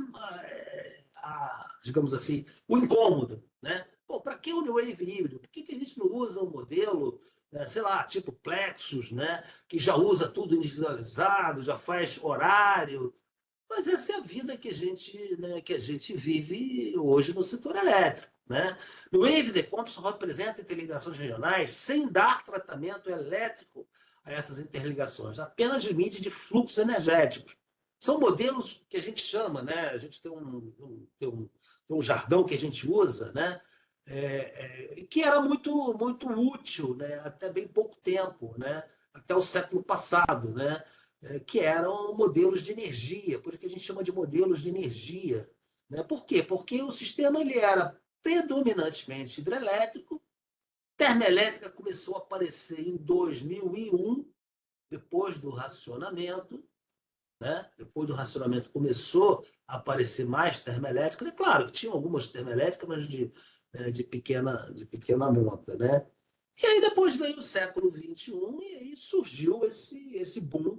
digamos assim, o incômodo, né? Para que o New Wave híbrido? Por que a gente não usa um modelo, né, sei lá, tipo Plexus, né, que já usa tudo individualizado, já faz horário? Mas essa é a vida que a gente vive hoje no setor elétrico, né? No Wave de Compson representa interligações regionais sem dar tratamento elétrico a essas interligações, apenas limite de fluxos energéticos. São modelos que a gente chama, né? A gente tem um jargão que a gente usa, né? Que era muito útil, né? Até bem pouco tempo, né? Até o século passado, né? Que eram modelos de energia, por isso que a gente chama de modelos de energia, né? Por quê? Porque o sistema ele era predominantemente hidrelétrico, Termoelétrica começou a aparecer em 2001, depois do racionamento, né? Depois do racionamento começou a aparecer mais termoelétricas. É claro que tinham algumas termoelétricas, mas de pequena monta, né? E aí depois veio o século XXI e aí surgiu esse boom,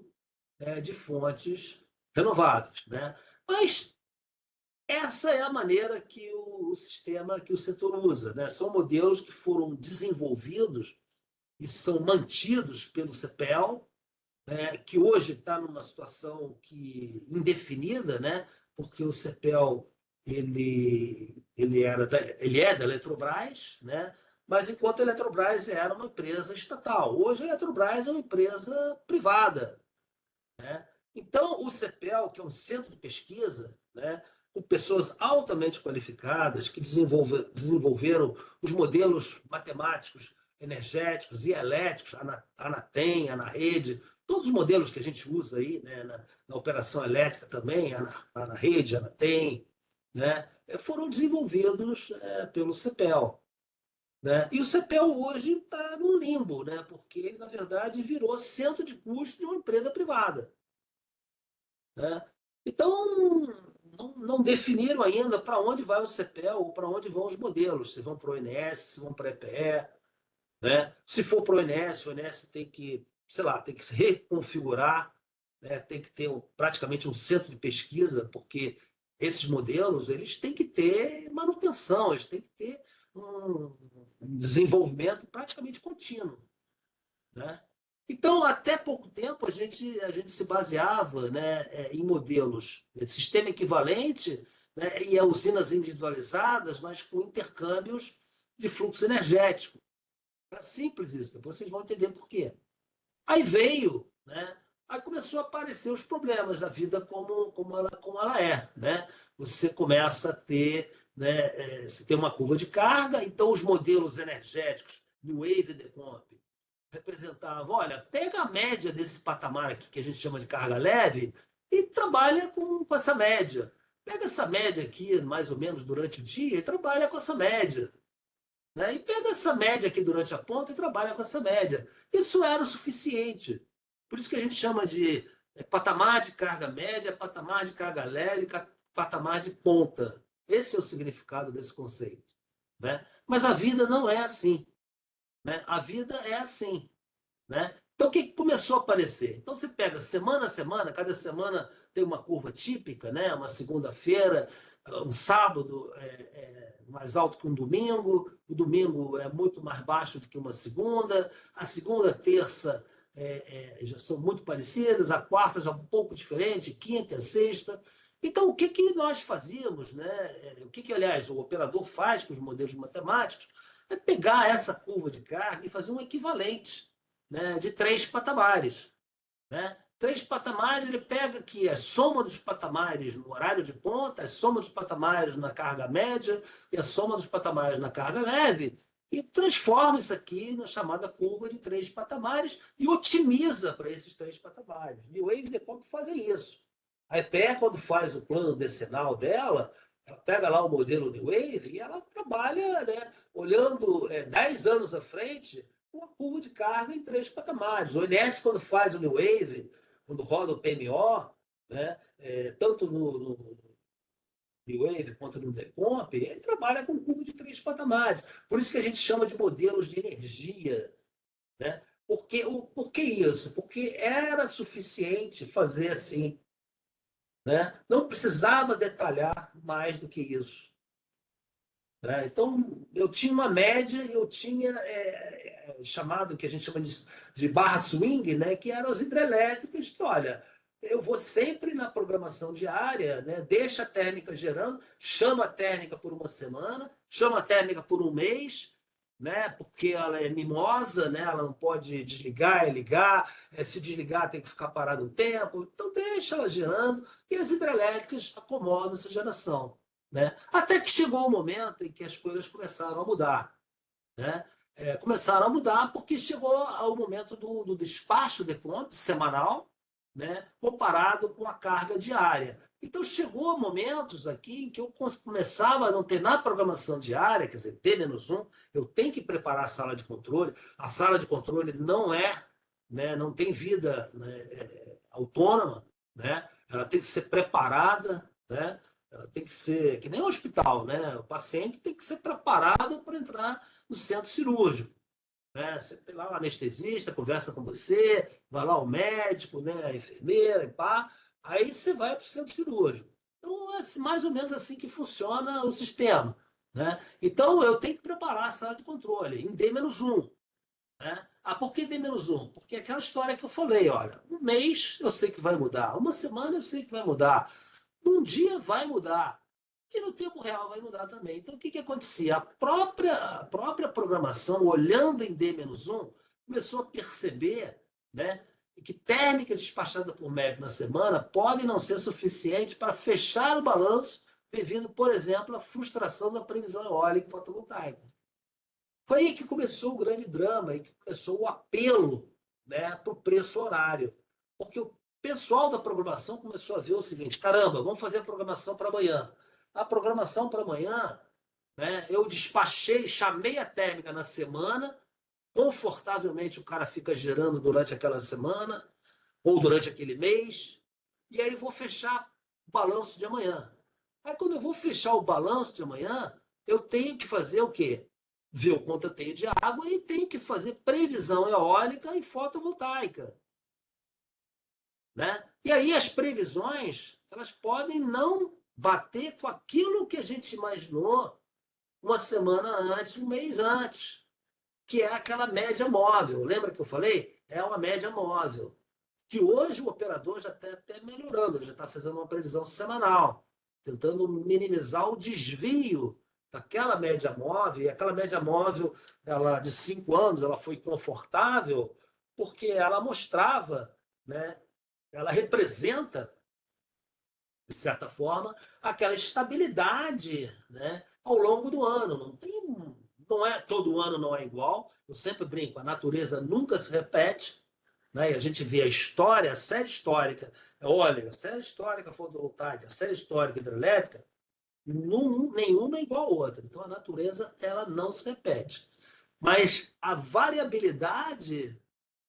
de fontes renováveis, né? Mas essa é a maneira que o sistema, que o setor usa, né? São modelos que foram desenvolvidos e são mantidos pelo CPEL, que hoje está numa situação indefinida, né? Porque o CPEL ele é da Eletrobras, né? Mas enquanto a Eletrobras era uma empresa estatal, hoje a Eletrobras é uma empresa privada, né? Então, o CEPEL, que é um centro de pesquisa, né, com pessoas altamente qualificadas que desenvolveram os modelos matemáticos, energéticos e elétricos, a Anatem, a Anarrede, todos os modelos que a gente usa aí, né, na operação elétrica também, a Anarrede, a Anatem, né, foram desenvolvidos pelo CEPEL. Né? E o CEPEL hoje está num limbo, né? Porque ele, na verdade, virou centro de custo de uma empresa privada. Né? Então, não definiram ainda para onde vai o CEPEL ou para onde vão os modelos, se vão para o ONS, se vão para a EPE. Né? Se for para o ONS tem que, sei lá, tem que se reconfigurar, né? Tem que ter praticamente um centro de pesquisa, porque esses modelos eles têm que ter manutenção, eles têm que ter um desenvolvimento praticamente contínuo. Né? Então, até pouco tempo, a gente se baseava, né, em modelos de sistema equivalente, né, e usinas individualizadas, mas com intercâmbios de fluxo energético. Era simples isso, depois vocês vão entender por quê. Aí veio, né, aí começou a aparecer os problemas da vida como ela é. Né? Você começa a ter, né, você tem uma curva de carga, então os modelos energéticos, New Wave Decomp, representavam, olha, pega a média desse patamar aqui que a gente chama de carga leve e trabalha com essa média. Pega essa média aqui, mais ou menos, durante o dia e trabalha com essa média. Né? E pega essa média aqui durante a ponta e trabalha com essa média. Isso era o suficiente. Por isso que a gente chama de patamar de carga média, patamar de carga leve, patamar de ponta. Esse é o significado desse conceito. Né? Mas a vida não é assim. Né? A vida é assim. Né? Então, o que começou a aparecer? Então, você pega semana a semana, cada semana tem uma curva típica, né? Uma segunda-feira, um sábado mais alto que um domingo, o domingo é muito mais baixo do que uma segunda, a segunda, a terça já são muito parecidas, a quarta já um pouco diferente, quinta, a sexta. Então, o que nós fazíamos, né? O que, aliás, o operador faz com os modelos matemáticos, é pegar essa curva de carga e fazer um equivalente, né, de 3 patamares. Né? 3 patamares, ele pega aqui a soma dos patamares no horário de ponta, a soma dos patamares na carga média e a soma dos patamares na carga leve, e transforma isso aqui na chamada curva de 3 patamares e otimiza para esses 3 patamares. E o Wave Decomp fazem isso. A EPE, quando faz o plano decenal dela, ela pega lá o modelo New Wave e ela trabalha, né, olhando 10 anos à frente, uma curva de carga em 3 patamares. O ONS, quando faz o New Wave, quando roda o PMO, né, tanto no New Wave quanto no Decomp, ele trabalha com curva de 3 patamares. Por isso que a gente chama de modelos de energia. Né? Por que isso? Porque era suficiente fazer assim. Né? Não precisava detalhar mais do que isso. Né? Então, eu tinha uma média, eu tinha chamado, que a gente chama de barra swing, né? Que eram as hidrelétricas, que, olha, eu vou sempre na programação diária, né? Deixa a térmica gerando, chama a térmica por uma semana, chama a térmica por um mês, né? Porque ela é mimosa, né? Ela não pode desligar e ligar, se desligar tem que ficar parado um tempo, então deixa ela gerando e as hidrelétricas acomodam essa geração. Né? Até que chegou o momento em que as coisas começaram a mudar. Né? Começaram a mudar porque chegou ao momento do despacho de compra semanal, né? Comparado com a carga diária. Então, chegou momentos aqui em que eu começava a não ter na programação diária, quer dizer, D-1, eu tenho que preparar a sala de controle. A sala de controle não é, né, não tem vida, né, autônoma, né? Ela tem que ser preparada, né? Ela tem que ser, que nem um hospital, né? O paciente tem que ser preparado para entrar no centro cirúrgico, né? Você tem lá o anestesista, conversa com você, vai lá o médico, né? A enfermeira, e pá. Aí você vai para o centro cirúrgico. Então, é mais ou menos assim que funciona o sistema, né? Então, eu tenho que preparar a sala de controle em D-1, né? Ah, por que D-1? Porque é aquela história que eu falei, olha, um mês eu sei que vai mudar, uma semana eu sei que vai mudar, um dia vai mudar, e no tempo real vai mudar também. Então, o que que acontecia? A própria programação, olhando em D-1, começou a perceber, né, que técnica despachada por médico na semana pode não ser suficiente para fechar o balanço devido, por exemplo, à frustração da previsão eólica e fotovoltaica. Foi aí que começou o grande drama, aí que começou o apelo, né, para o preço horário. Porque o pessoal da programação começou a ver o seguinte: caramba, vamos fazer a programação para amanhã. A programação para amanhã, né, eu despachei, chamei a térmica na semana, confortavelmente o cara fica gerando durante aquela semana ou durante aquele mês, e aí vou fechar o balanço de amanhã. Aí quando eu vou fechar o balanço de amanhã, eu tenho que fazer o quê? Ver o quanto eu tenho de água e tenho que fazer previsão eólica e fotovoltaica, né? E aí as previsões, elas podem não bater com aquilo que a gente imaginou uma semana antes, um mês antes, que é aquela média móvel. Lembra que eu falei? É uma média móvel que hoje o operador já está até melhorando, ele já está fazendo uma previsão semanal, tentando minimizar o desvio daquela média móvel, e aquela média móvel ela, de 5 anos ela foi confortável porque ela mostrava, né, ela representa, de certa forma, aquela estabilidade, né, ao longo do ano. Não é todo ano não é igual. Eu sempre brinco, a natureza nunca se repete, né? E a gente vê a história, a série histórica eólica, a série histórica fotovoltaica, a série histórica hidrelétrica, nenhuma é igual a outra. Então a natureza ela não se repete. Mas a variabilidade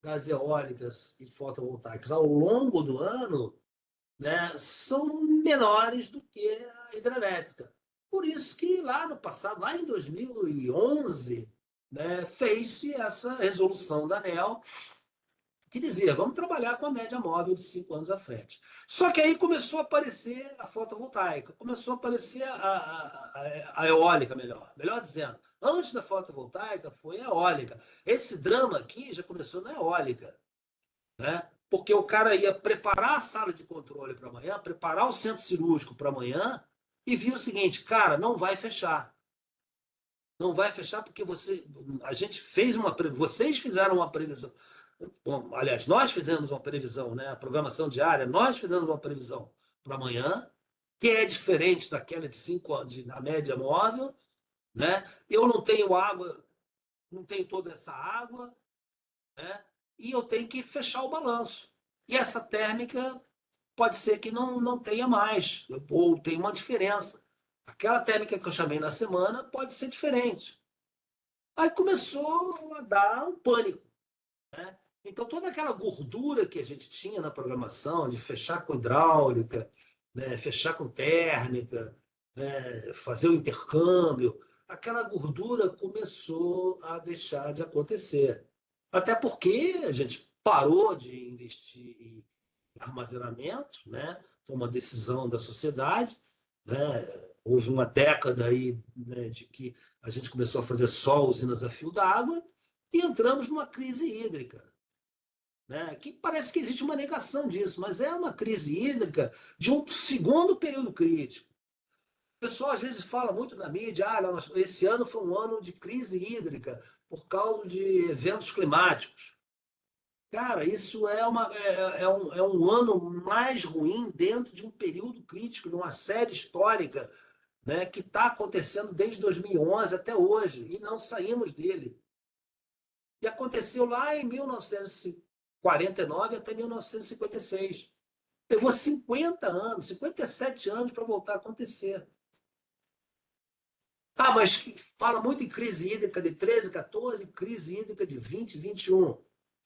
das eólicas e fotovoltaicas ao longo do ano, né, são menores do que a hidrelétrica. Por isso que lá no passado, lá em 2011, né, fez-se essa resolução da ANEEL que dizia, vamos trabalhar com a média móvel de 5 anos à frente. Só que aí começou a aparecer a fotovoltaica, começou a aparecer a eólica, melhor dizendo. Antes da fotovoltaica foi a eólica. Esse drama aqui já começou na eólica, né? Porque o cara ia preparar a sala de controle para amanhã, preparar o centro cirúrgico para amanhã, e viu o seguinte, cara, não vai fechar. Não vai fechar porque a gente fez vocês fizeram uma previsão. Bom, aliás, nós fizemos uma previsão, né? A programação diária, nós fizemos uma previsão para amanhã, que é diferente daquela de 5 anos, na média móvel, né? Eu não tenho água, não tenho toda essa água, né? E eu tenho que fechar o balanço. E essa térmica pode ser que não tenha mais, ou tenha uma diferença. Aquela térmica que eu chamei na semana pode ser diferente. Aí começou a dar um pânico, né? Então, toda aquela gordura que a gente tinha na programação, de fechar com hidráulica, né, fechar com térmica, né, fazer o intercâmbio, aquela gordura começou a deixar de acontecer. Até porque a gente parou de investir em armazenamento, né? Foi uma decisão da sociedade, né? Houve uma década aí, né, de que a gente começou a fazer só usinas a fio d'água e entramos numa crise hídrica, né? Que parece que existe uma negação disso, mas é uma crise hídrica de um segundo período crítico. O pessoal às vezes fala muito na mídia, esse ano foi um ano de crise hídrica por causa de eventos climáticos. Cara, isso é um ano mais ruim dentro de um período crítico, de uma série histórica, né, que está acontecendo desde 2011 até hoje, e não saímos dele. E aconteceu lá em 1949 até 1956. Levou 50 anos, 57 anos para voltar a acontecer. Ah, mas fala muito em crise hídrica de 13, 14, crise hídrica de 20, 21.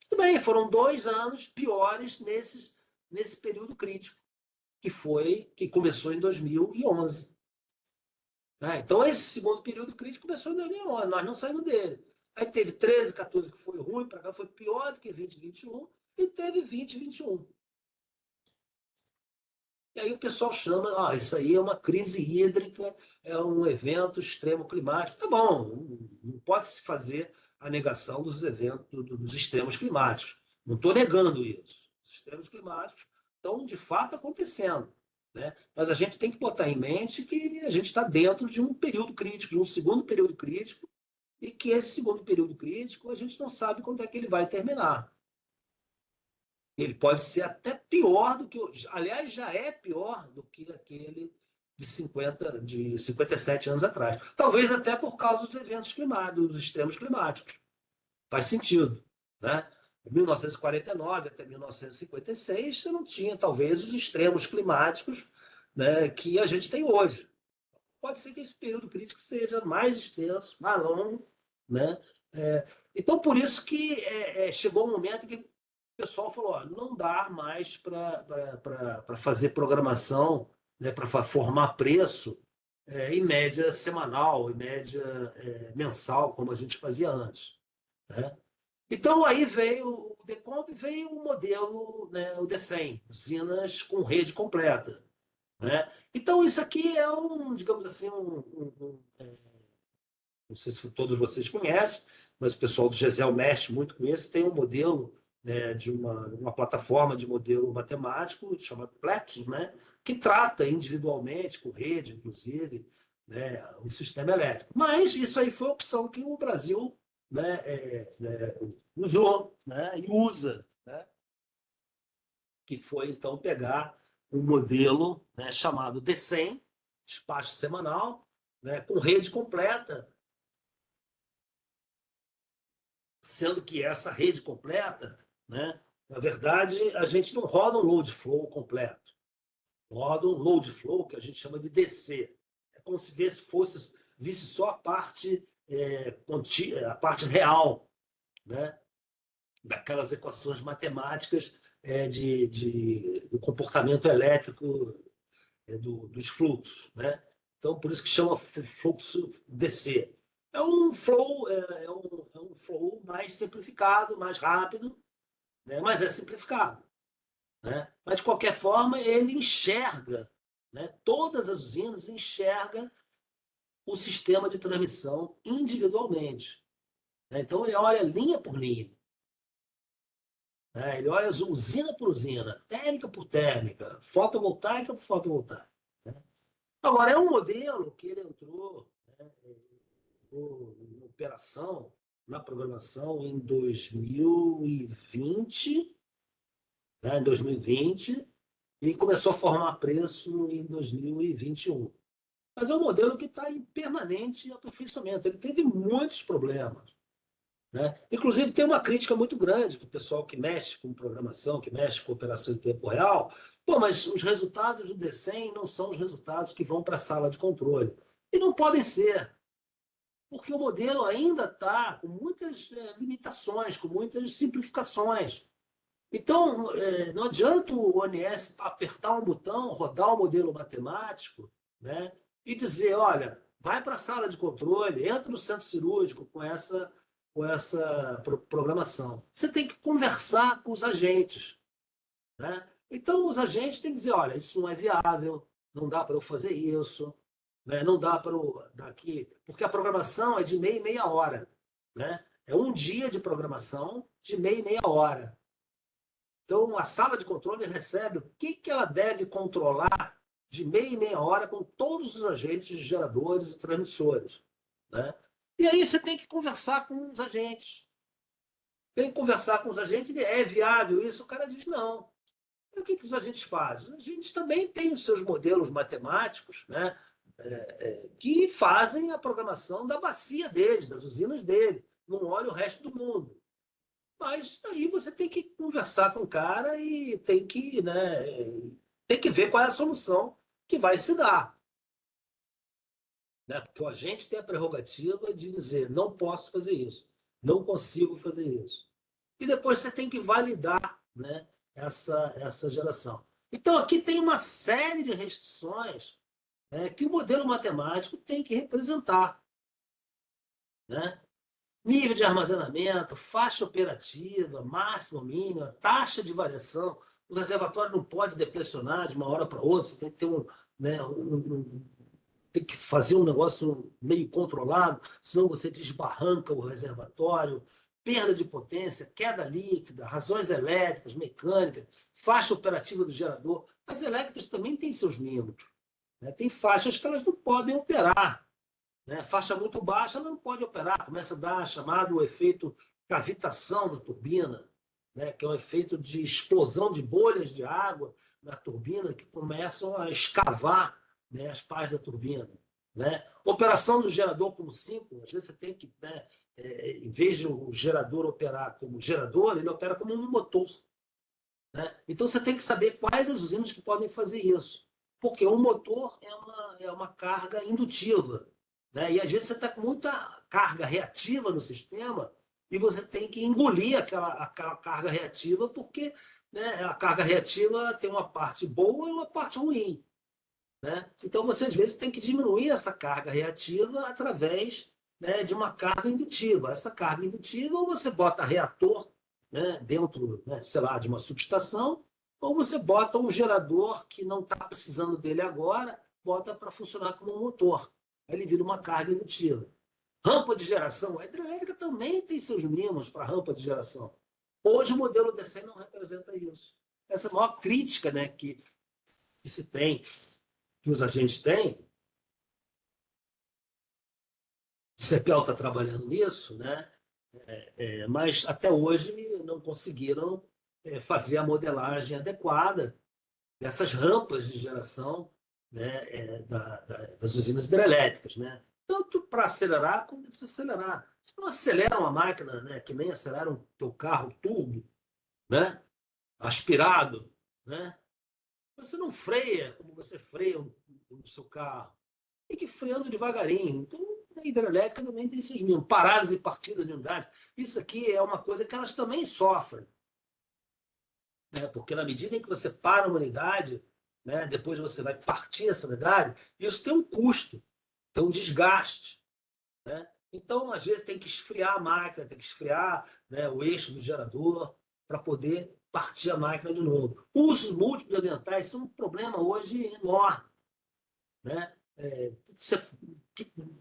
Tudo bem, foram 2 anos piores nesse período crítico, que começou em 2011. Então, esse segundo período crítico começou em 2011, nós não saímos dele. Aí teve 13, 14 que foi ruim, para cá foi pior do que 20, 21, e teve 20, 21. E aí o pessoal chama, isso aí é uma crise hídrica, é um evento extremo climático. Tá bom, não pode se fazer a negação dos eventos, dos extremos climáticos. Não estou negando isso. Os extremos climáticos estão, de fato, acontecendo. Né? Mas a gente tem que botar em mente que a gente está dentro de um período crítico, de um segundo período crítico, e que esse segundo período crítico a gente não sabe quando é que ele vai terminar. Ele pode ser até pior do que. Aliás, já é pior do que aquele de 57 anos atrás. Talvez até por causa dos eventos climáticos, dos extremos climáticos. Faz sentido. Né? De 1949 até 1956, você não tinha, talvez, os extremos climáticos, né, que a gente tem hoje. Pode ser que esse período crítico seja mais extenso, mais longo. Né? Então, por isso que chegou um momento que o pessoal falou: ó, não dá mais para fazer programação, né, para formar preço em média semanal, em média mensal, como a gente fazia antes. Né? Então, aí veio o Decomp, veio o modelo, né, o D100, usinas com rede completa. Né? Então, isso aqui é digamos assim, não sei se todos vocês conhecem, mas o pessoal do GESEL mexe muito com isso, tem um modelo, né, de uma plataforma de modelo matemático chamado Plexus, né, que trata individualmente, com rede, inclusive, né, o sistema elétrico. Mas isso aí foi a opção que o Brasil, né, usou, né, e usa, né, que foi, então, pegar um modelo, né, chamado D100, despacho semanal, né, com rede completa, sendo que essa rede completa, né, na verdade, a gente não roda um load flow completo, roda um load flow que a gente chama de DC. É como se visse só a parte real, né, daquelas equações matemáticas do comportamento elétrico dos fluxos. Né? Então, por isso que chama fluxo DC. É um flow mais simplificado, mais rápido, né? Mas é simplificado. Né? Mas, de qualquer forma, ele enxerga, né? Todas as usinas enxergam o sistema de transmissão individualmente. Né? Então, ele olha linha por linha. Né? Ele olha usina por usina, térmica por térmica, fotovoltaica por fotovoltaica. Né? Agora, é um modelo que ele entrou, né, em operação, na programação, em 2020, né, em 2020, e começou a formar preço em 2021. Mas é um modelo que está em permanente aperfeiçoamento. Ele teve muitos problemas. Né? Inclusive, tem uma crítica muito grande que o pessoal que mexe com programação, que mexe com operação em tempo real, pô, mas os resultados do D100 não são os resultados que vão para a sala de controle. E não podem ser, porque o modelo ainda está com muitas limitações, com muitas simplificações. Então, não adianta o ONS apertar um botão, rodar um modelo matemático, né, e dizer: olha, vai para a sala de controle, entra no centro cirúrgico com essa programação. Você tem que conversar com os agentes. Né? Então, os agentes têm que dizer: olha, isso não é viável, não dá para eu fazer isso, né? Não dá para eu daqui, porque a programação é de meia e meia hora. Né? É um dia de programação de meia e meia hora. Então, a sala de controle recebe o que ela deve controlar de meia e meia hora com todos os agentes geradores e transmissores. Né? E aí você tem que conversar com os agentes. Tem que conversar com os agentes, é viável isso? O cara diz não. E o que os agentes fazem? Os agentes também têm os seus modelos matemáticos, né, que fazem a programação da bacia deles, das usinas dele, não olha o resto do mundo. Mas aí você tem que conversar com o cara e tem que, né, tem que ver qual é a solução que vai se dar, né? Porque o agente tem a prerrogativa de dizer, não posso fazer isso, não consigo fazer isso. E depois você tem que validar, né, essa geração. Então aqui tem uma série de restrições, né, que o modelo matemático tem que representar, né? Nível de armazenamento, faixa operativa, máximo, mínimo, taxa de variação. O reservatório não pode depressionar de uma hora para outra, você tem que ter né, tem que fazer um negócio meio controlado, senão você desbarranca o reservatório. Perda de potência, queda líquida, razões elétricas, mecânicas, faixa operativa do gerador. As elétricas também têm seus mínimos, né? Tem faixas que elas não podem operar, né? Faixa muito baixa, ela não pode operar, começa a dar chamado efeito cavitação da turbina, né? Que é um efeito de explosão de bolhas de água na turbina que começam a escavar, né, as partes da turbina. Né? Operação do gerador como ciclo, às vezes você tem que, né, em vez de o gerador operar como gerador, ele opera como um motor. Né? Então você tem que saber quais as usinas que podem fazer isso. Porque um motor é uma carga indutiva. Né? E às vezes você está com muita carga reativa no sistema e você tem que engolir aquela carga reativa, porque, né, a carga reativa tem uma parte boa e uma parte ruim. Né? Então você às vezes tem que diminuir essa carga reativa através, né, de uma carga indutiva. Essa carga indutiva, ou você bota reator, né, dentro, né, sei lá, de uma subestação, ou você bota um gerador que não está precisando dele agora, bota para funcionar como um motor. Aí ele vira uma carga indutiva. Rampa de geração. A hidrelétrica também tem seus mínimos para rampa de geração. Hoje o modelo DC não representa isso. Essa é a maior crítica, né, que se tem, que os agentes têm. O CEPEL está trabalhando nisso, né? Mas até hoje não conseguiram fazer a modelagem adequada dessas rampas de geração, né, das usinas hidrelétricas, né? Tanto para acelerar como desacelerar. Você não acelera uma máquina, né, que nem acelera o teu carro turbo, né, aspirado, né? Você não freia como você freia o seu carro. Tem que ir freando devagarinho. Então, a hidrelétrica também tem esses mínimos. Paradas e partidas de unidade. Isso aqui é uma coisa que elas também sofrem. Né? Porque na medida em que você para uma unidade, né, depois você vai partir essa unidade, isso tem um custo, tem um desgaste. Né? Então, às vezes, tem que esfriar a máquina, tem que esfriar, né, o eixo do gerador para poder partir a máquina de novo. Usos múltiplos ambientais são um problema hoje enorme. Né? Você,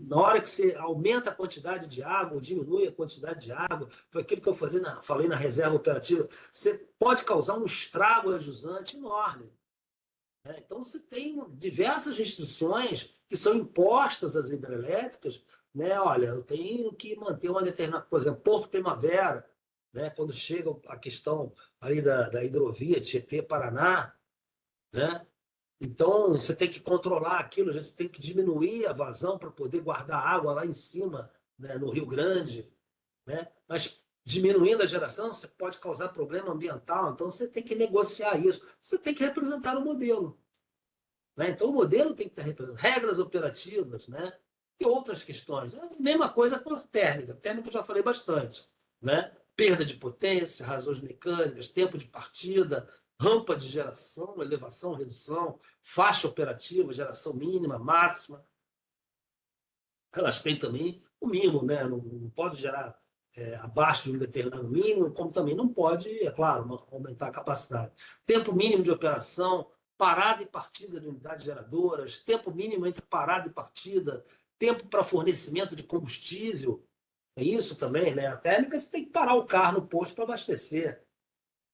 na hora que você aumenta a quantidade de água, ou diminui a quantidade de água, foi aquilo que eu falei na reserva operativa, você pode causar um estrago a jusante enorme. Né? Então, você tem diversas restrições que são impostas às hidrelétricas. Né? Olha, eu tenho que manter uma determinada, por exemplo, Porto Primavera, né? Quando chega a questão ali da hidrovia Tietê-Paraná, né? Então, você tem que controlar aquilo, você tem que diminuir a vazão para poder guardar água lá em cima, né, no Rio Grande. Né? Mas diminuindo a geração, você pode causar problema ambiental, então você tem que negociar isso. Você tem que representar o modelo. Né? Então, o modelo tem que ter regras operativas, né? E outras questões. A mesma coisa com a térmica. A térmica eu já falei bastante. Né? Perda de potência, razões mecânicas, tempo de partida, rampa de geração, elevação, redução, faixa operativa, geração mínima, máxima. Elas têm também o mínimo, né? Não pode gerar abaixo de um determinado mínimo, como também não pode, é claro, aumentar a capacidade. Tempo mínimo de operação, parada e partida de unidades geradoras, tempo mínimo entre parada e partida, tempo para fornecimento de combustível. É isso também, né? A térmica você tem que parar o carro no posto para abastecer.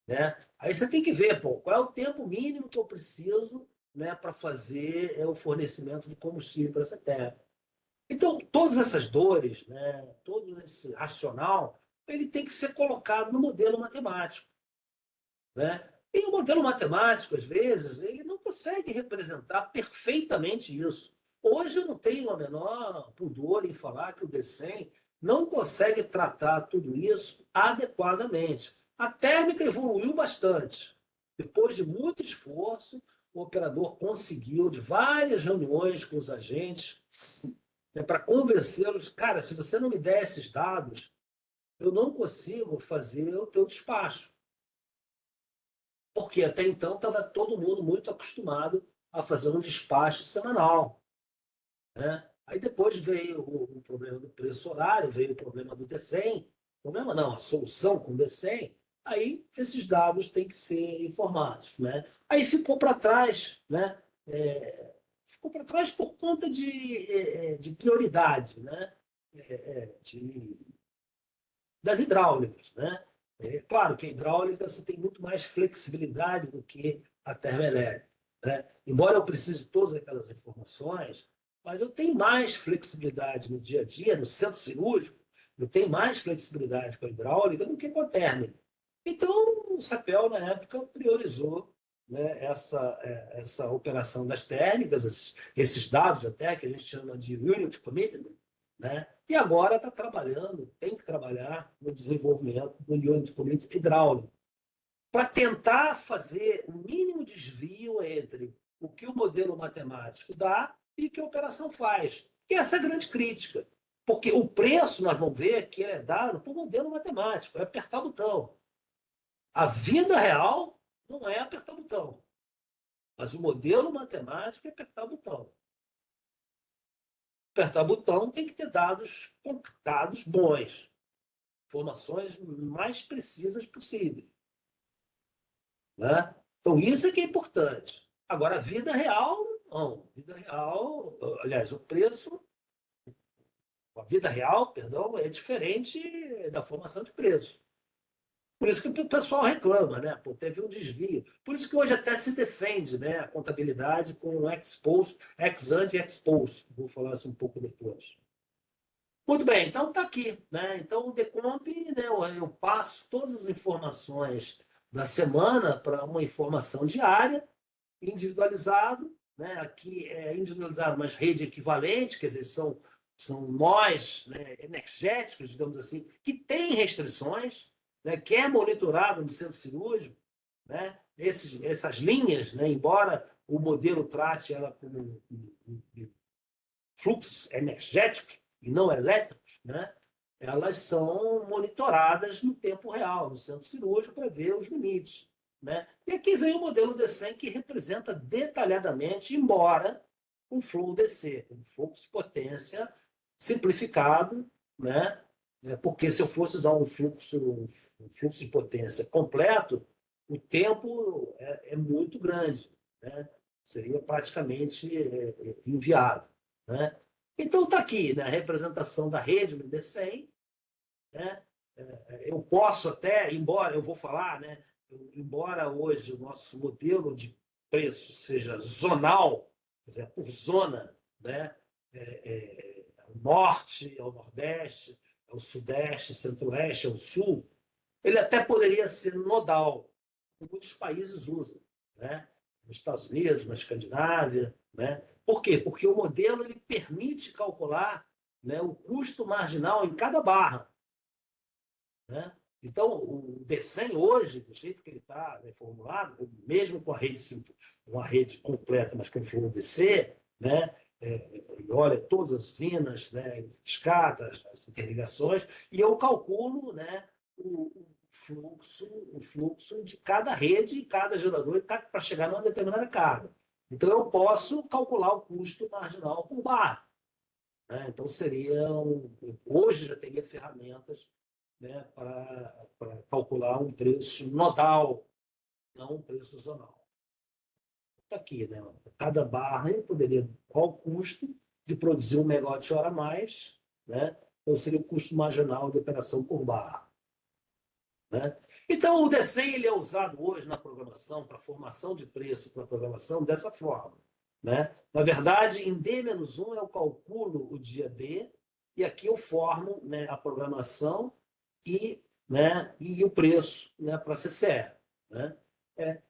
Né? Aí você tem que ver, pô, qual é o tempo mínimo que eu preciso, né, para fazer o fornecimento de combustível para essa terra. Então, todas essas dores, né, todo esse racional, ele tem que ser colocado no modelo matemático. Né? E o modelo matemático, às vezes, ele não consegue representar perfeitamente isso. Hoje eu não tenho a menor pudor em falar que o DECEM não consegue tratar tudo isso adequadamente. A térmica evoluiu bastante. Depois de muito esforço, o operador conseguiu, de várias reuniões com os agentes, né, para convencê-los, cara, se você não me der esses dados, eu não consigo fazer o teu despacho. Porque até então estava todo mundo muito acostumado a fazer um despacho semanal, né? Aí depois veio o problema do preço horário, veio o problema do DECEM, problema não, a solução com o DECEM, aí esses dados têm que ser informados, né? Aí ficou para trás, né? Ficou para trás por conta de prioridade, né? De das hidráulicas, né? É claro que a hidráulica você tem muito mais flexibilidade do que a termoelétrica, né? Embora eu precise de todas aquelas informações, mas eu tenho mais flexibilidade no dia a dia, no centro cirúrgico, eu tenho mais flexibilidade com a hidráulica do que com a térmica. Então, o CEPEL, na época, priorizou, né, essa operação das térmicas, esses dados até, que a gente chama de Unit Commitment, né? E agora está trabalhando, tem que trabalhar no desenvolvimento do Unit Commitment hidráulico, para tentar fazer o mínimo desvio entre o que o modelo matemático dá e o que a operação faz. E essa é a grande crítica. Porque o preço, nós vamos ver, que é dado por modelo matemático, é apertar botão. A vida real não é apertar botão, mas o modelo matemático é apertar botão. Apertar botão tem que ter dados computados bons, informações mais precisas possíveis, né? Então, isso é que é importante. Agora, a vida real, não. A vida real, aliás, o preço, a vida real, perdão, é diferente da formação de preço. Por isso que o pessoal reclama, né? Pô, teve um desvio. Por isso que hoje até se defende, né, a contabilidade com ex-post, ex-ante e ex-post. Vou falar isso um pouco depois. Muito bem, então está aqui, né? Então o Decomp, né, eu passo todas as informações da semana para uma informação diária, individualizado, né? Aqui é individualizado, mas rede equivalente, quer dizer, são nós, né, energéticos, digamos assim, que tem restrições, né, que é monitorado no centro cirúrgico, né? Essas linhas, né, embora o modelo trate ela como fluxos energéticos e não elétricos, né? Elas são monitoradas no tempo real, no centro cirúrgico, para ver os limites, né? E aqui vem o modelo D100 que representa detalhadamente, embora um flow DC, um fluxo de potência simplificado, né? Porque se eu fosse usar um fluxo de potência completo, o tempo é muito grande, né? Seria praticamente inviável, né? Então está aqui, né, a representação da rede no D100, né? Eu posso até, embora eu vou falar, né, embora hoje o nosso modelo de preço seja zonal, quer dizer, por zona, né? É o norte, é o nordeste, é o sudeste, centro-oeste, é o sul, ele até poderia ser nodal, como muitos países usam, né? Nos Estados Unidos, na Escandinávia, né? Por quê? Porque o modelo ele permite calcular, né, o custo marginal em cada barra, né? Então, o D100 hoje, do jeito que ele está, né, formulado, mesmo com a rede simples, uma rede completa, mas com o DC, né, ele olha todas as usinas, né, escadas, as interligações, e eu calculo, né, o fluxo de cada rede, cada gerador, para chegar numa determinada carga. Então, eu posso calcular o custo marginal por barra, né? Então, hoje já teria ferramentas, né, para calcular um preço nodal, não um preço zonal. Está aqui, né? Cada barra eu poderia, qual o custo de produzir 1 MWh a mais, né? Então seria o custo marginal de operação por barra, né? Então o D100 ele é usado hoje na programação para formação de preço para programação dessa forma, né? Na verdade, em D-1 eu calculo o dia D e aqui eu formo, né, a programação e o preço, né, para a CCE, né?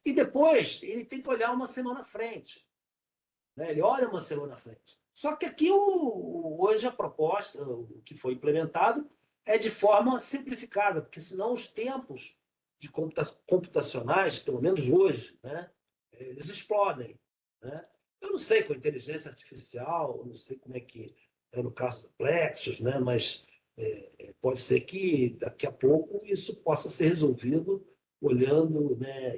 E depois ele tem que olhar uma semana à frente, né? Ele olha uma semana à frente. Só que aqui, hoje, a proposta, o que foi implementado, é de forma simplificada, porque senão os tempos de computacionais, pelo menos hoje, né, eles explodem. Né? Eu não sei com a inteligência artificial, não sei como é que é no caso do Plexus, né, mas pode ser que daqui a pouco isso possa ser resolvido olhando, né,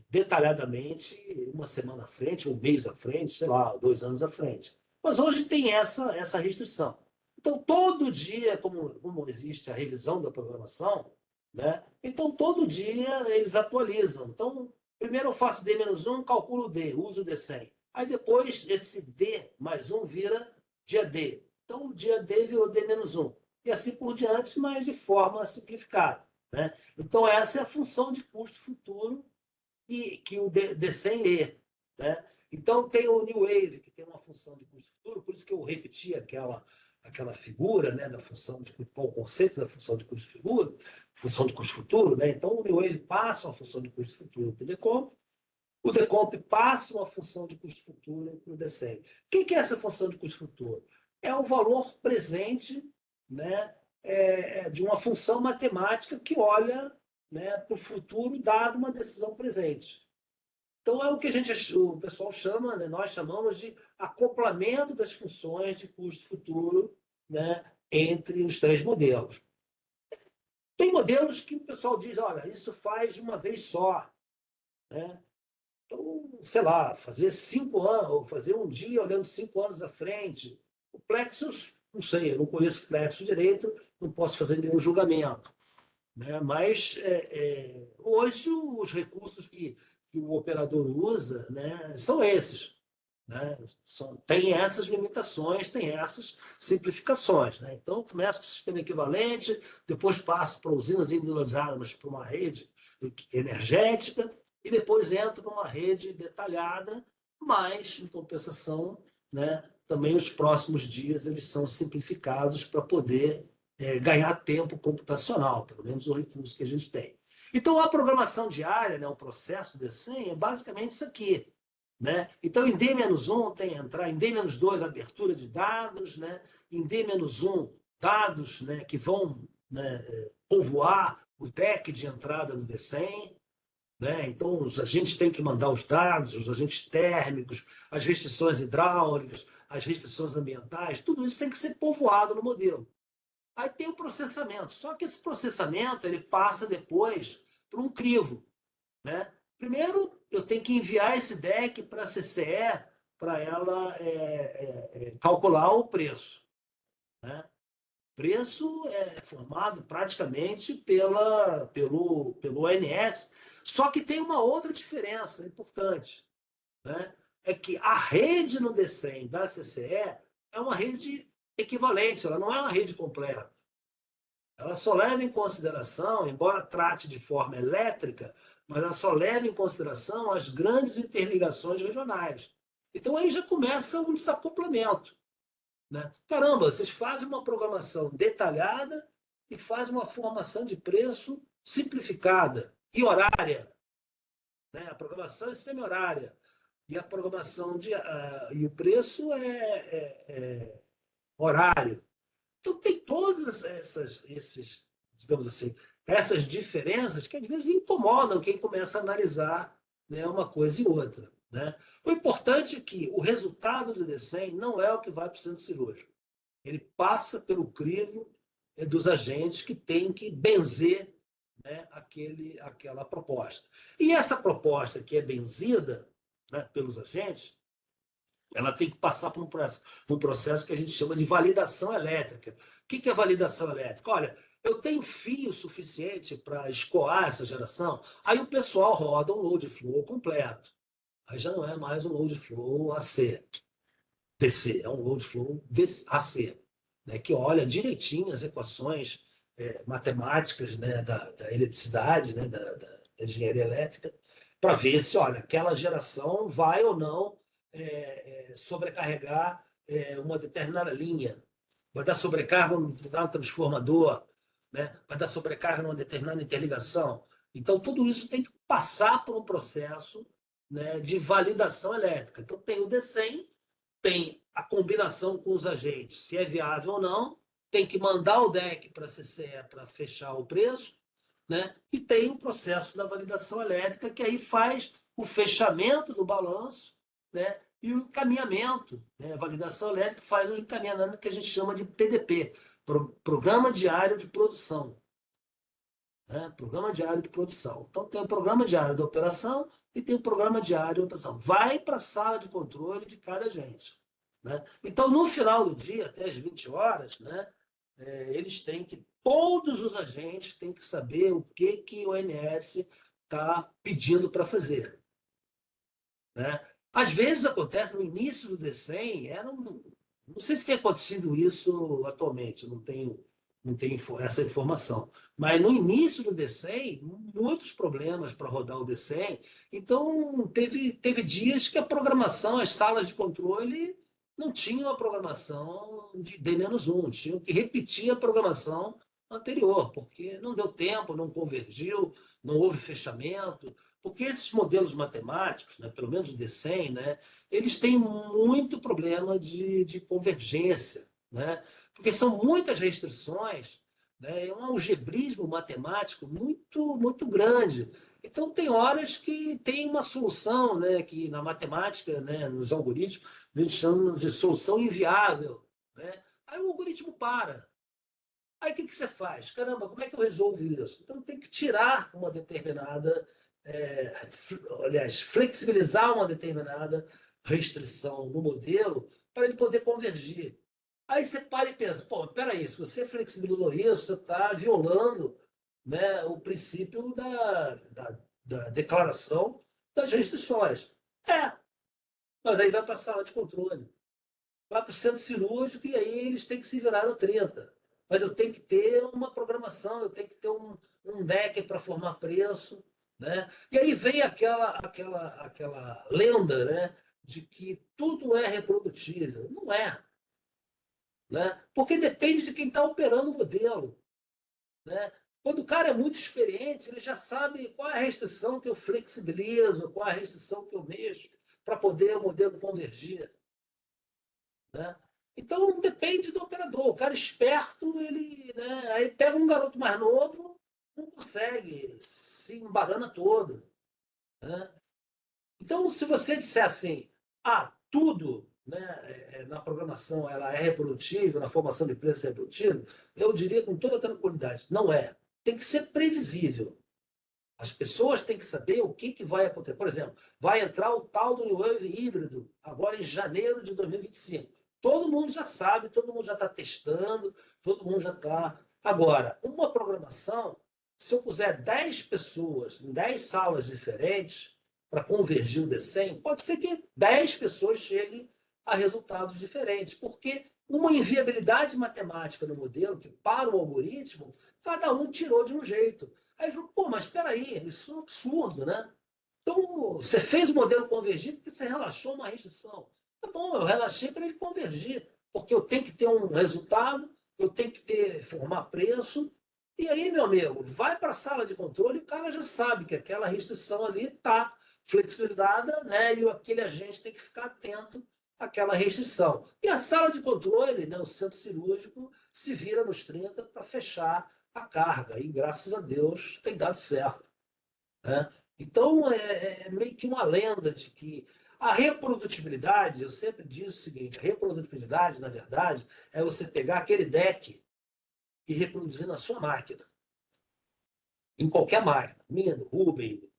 detalhadamente uma semana à frente, um mês à frente, sei lá, 2 anos à frente. Mas hoje tem essa restrição. Então, todo dia, como existe a revisão da programação, né? Então, todo dia eles atualizam. Então, primeiro eu faço D-1, calculo D, uso D100. Aí depois esse D mais 1 vira dia D. Então, o dia D virou D-1. E assim por diante, mas de forma simplificada. Né? Então, essa é a função de custo futuro que o D100 lê. Né? Então, tem o New Wave, que tem uma função de custo futuro, por isso que eu repeti aquela figura, né, da função de o conceito da função de custo futuro, função de custo futuro. Né? Então, o New Wave passa uma função de custo futuro para o Decomp, o Decomp passa uma função de custo futuro para o D100. O que é essa função de custo futuro? É o valor presente, né, de uma função matemática que olha, né, para o futuro dado uma decisão presente. Então, é o que o pessoal chama, né, nós chamamos de acoplamento das funções de custo futuro, né, entre os três modelos. Tem modelos que o pessoal diz, olha, isso faz de uma vez só. Né? Então, sei lá, fazer 5 anos, ou fazer um dia olhando 5 anos à frente. O Plexus, não sei, eu não conheço o Plexus direito, não posso fazer nenhum julgamento. Né? Mas hoje os recursos que o operador usa, né, são esses. Né? Tem essas limitações, tem essas simplificações. Né? Então, eu começo com o sistema equivalente, depois passo para usinas individualizadas para uma rede energética, e depois entro numa rede detalhada, mas, em compensação, né, também os próximos dias eles são simplificados para poder ganhar tempo computacional, pelo menos o recurso que a gente tem. Então, a programação diária, né, o processo de desenho, é basicamente isso aqui. Né? Então, em D-1 tem entrar, em D-2 abertura de dados, né? Em D-1 dados, né, que vão, né, povoar o deck de entrada do D100. Né? Então, os agentes têm que mandar os dados, os agentes térmicos, as restrições hidráulicas, as restrições ambientais, tudo isso tem que ser povoado no modelo. Aí tem o processamento, só que esse processamento ele passa depois para um crivo. Né? Primeiro, eu tenho que enviar esse deck para a CCE para ela calcular o preço. Né? O preço é formado praticamente pelo ONS, só que tem uma outra diferença importante. Né? É que a rede no D100 da CCE é uma rede equivalente, ela não é uma rede completa. Ela só leva em consideração, embora trate de forma elétrica, mas ela só leva em consideração as grandes interligações regionais. Então aí já começa um desacoplamento. Né? Caramba, vocês fazem uma programação detalhada e fazem uma formação de preço simplificada e horária. Né? A programação é semi-horária. E a programação e o preço é horário. Então, tem todas digamos assim, essas diferenças que às vezes incomodam quem começa a analisar, né, uma coisa e outra. Né? O importante é que o resultado do desenho não é o que vai para o centro cirúrgico. Ele passa pelo crivo dos agentes que têm que benzer, né, aquela proposta. E essa proposta que é benzida, né, pelos agentes, ela tem que passar por um processo que a gente chama de validação elétrica. O que é validação elétrica? Olha, eu tenho fio suficiente para escoar essa geração, aí o pessoal roda um load flow completo. Aí já não é mais um load flow AC, DC, é um load flow AC, né, que olha direitinho as equações matemáticas, né, da eletricidade, né, da engenharia elétrica, para ver se, olha, aquela geração vai ou não sobrecarregar uma determinada linha. Vai dar sobrecarga num determinado transformador, né? Vai dar sobrecarga numa determinada interligação. Então, tudo isso tem que passar por um processo, né, de validação elétrica. Então, tem o D100, tem a combinação com os agentes, se é viável ou não, tem que mandar o DEC para a CCE para fechar o preço, né? E tem o processo da validação elétrica, que aí faz o fechamento do balanço, né? E o encaminhamento, né? A validação elétrica faz o encaminhamento que a gente chama de PDP, Programa Diário de Produção. Né? Programa Diário de Produção. Então, tem o Programa Diário de Operação e tem o Programa Diário de Operação. Vai para a sala de controle de cada agente. Né? Então, no final do dia, até as 20 horas, né, eles têm que, todos os agentes têm que saber o que o ONS está pedindo para fazer. Né? Às vezes acontece, no início do DECEM, não sei se tem acontecido isso atualmente, não tenho essa informação. Mas no início do DECEM, muitos problemas para rodar o DECEM. Então, teve dias que a programação, as salas de controle, não tinham a programação de D-1, tinham que repetir a programação anterior, porque não deu tempo, não convergiu, não houve fechamento. Porque esses modelos matemáticos, né, pelo menos o DECEM, né, eles têm muito problema de convergência, né? Porque são muitas restrições, né? É um algebrismo matemático muito grande. Então, tem horas que tem uma solução, né? Que na matemática, né? Nos algoritmos, a gente chama de solução inviável. Né? Aí o algoritmo para. Aí o que você faz? Caramba, como é que eu resolvo isso? Então, tem que tirar uma determinada, aliás, flexibilizar uma determinada restrição no modelo para ele poder convergir. Aí você para e pensa, pô, peraí, se você flexibilizou isso, você está violando, né, o princípio da declaração das restrições. Mas aí vai para a sala de controle, vai para o centro cirúrgico e aí eles têm que se virar no 30. Mas eu tenho que ter uma programação, eu tenho que ter um deck para formar preço. Né? E aí vem aquela lenda, né, de que tudo é reprodutível. Não é. Né? Porque depende de quem está operando o modelo. Né? Quando o cara é muito experiente, ele já sabe qual é a restrição que eu flexibilizo, qual é a restrição que eu mexo para poder o modelo convergir. Né? Então depende do operador. O cara esperto, ele, né, aí pega um garoto mais novo, não consegue, se embarana todo. Né? Então, se você disser assim, tudo, né, na programação ela é reprodutível, na formação de preço é reprodutível, eu diria com toda tranquilidade, não é. Tem que ser previsível. As pessoas têm que saber o que vai acontecer. Por exemplo, vai entrar o tal do New Wave híbrido agora em janeiro de 2025. Todo mundo já sabe, todo mundo já está testando, todo mundo já está. Agora, uma programação, se eu puser 10 pessoas em 10 salas diferentes para convergir o D100, pode ser que 10 pessoas cheguem a resultados diferentes, porque uma inviabilidade matemática no modelo, que para o algoritmo, cada um tirou de um jeito. Aí ele falou, pô, mas espera aí, isso é um absurdo, né? Então, você fez o modelo convergir porque você relaxou uma restrição. Tá bom, eu relaxei para ele convergir, porque eu tenho que ter um resultado, eu tenho que formar preço. E aí, meu amigo, vai para a sala de controle e o cara já sabe que aquela restrição ali está flexibilizada, né? E aquele agente tem que ficar atento àquela restrição. E a sala de controle, né, o centro cirúrgico, se vira nos 30 para fechar a carga. E graças a Deus tem dado certo. Né? Então, é meio que uma lenda de que a reprodutibilidade, eu sempre digo o seguinte, a reprodutibilidade, na verdade, é você pegar aquele deck e reproduzir na sua máquina. Em qualquer máquina. Minha, Rubem,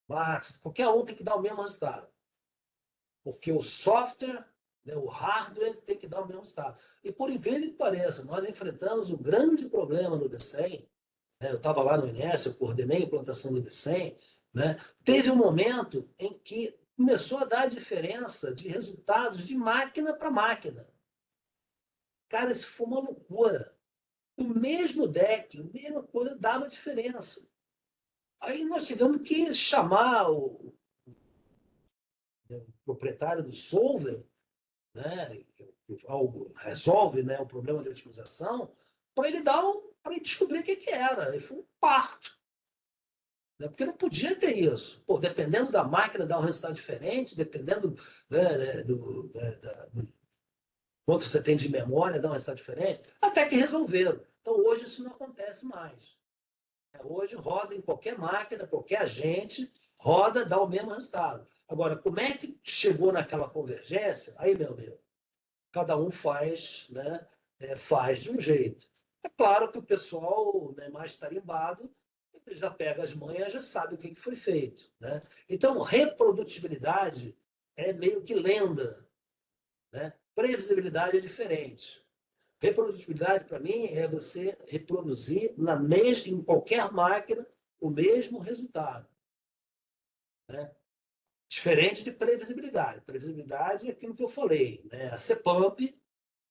Max, qualquer um tem que dar o mesmo resultado. Porque o software, né, o hardware tem que dar o mesmo resultado. E por incrível que pareça, nós enfrentamos um grande problema no D100. Eu estava lá no INES, eu coordenei a implantação do D100. Né? Teve um momento em que começou a dar diferença de resultados de máquina para máquina. Cara, isso foi uma loucura. O mesmo deck, a mesma coisa, dava diferença. Aí nós tivemos que chamar o proprietário do solver, né, que resolve, né, o problema de otimização, para ele descobrir o que era. E foi um parto. né? Porque não podia ter isso. Pô, dependendo da máquina, dá um resultado diferente, dependendo, né, do quanto você tem de memória, dá um resultado diferente, até que resolveram. Então, hoje isso não acontece mais. Hoje roda em qualquer máquina, qualquer agente, roda, dá o mesmo resultado. Agora, como é que chegou naquela convergência? Aí, meu amigo, cada um faz, né, faz de um jeito. É claro que o pessoal, né, mais tarimbado já pega as manhas, já sabe o que foi feito, né? Então, reprodutibilidade é meio que lenda, né? Previsibilidade é diferente. Reprodutibilidade, para mim, é você reproduzir em qualquer máquina o mesmo resultado, né? Diferente de previsibilidade. Previsibilidade é aquilo que eu falei, né? A CPAMP,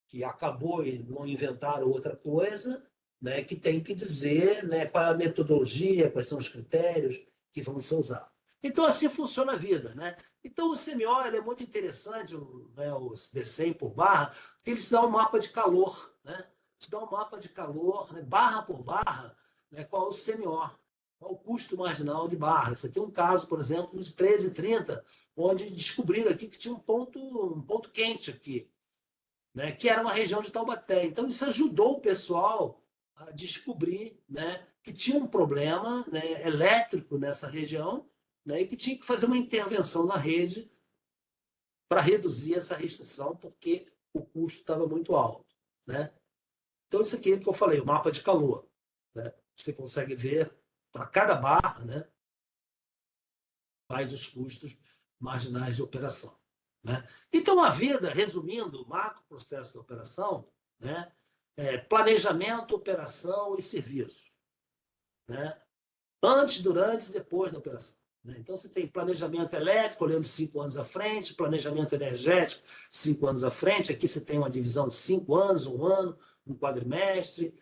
que acabou e não inventaram outra coisa, né? Que tem que dizer, né, qual é a metodologia, quais são os critérios que vão ser usados. Então, assim funciona a vida, né? Então, o CMO ele é muito interessante, né, o D100 por barra, porque ele te dá um mapa de calor, né? Te dá um mapa de calor, né, barra por barra, né, qual é o CMO, qual é o custo marginal de barra. Você tem um caso, por exemplo, de 13,30, onde descobriram aqui que tinha um ponto quente aqui, né, que era uma região de Taubaté. Então, isso ajudou o pessoal a descobrir, né, que tinha um problema, né, elétrico nessa região, né, e que tinha que fazer uma intervenção na rede para reduzir essa restrição, porque o custo estava muito alto, né? Então, isso aqui que eu falei, o mapa de calor, né? Você consegue ver para cada barra, né, quais os custos marginais de operação, né? Então, a vida, resumindo, o macro processo de operação, né, planejamento, operação e serviço, né? Antes, durante e depois da operação, né? Então, você tem planejamento elétrico, olhando 5 anos à frente, planejamento energético, 5 anos à frente. Aqui você tem uma divisão de 5 anos, um ano, um quadrimestre.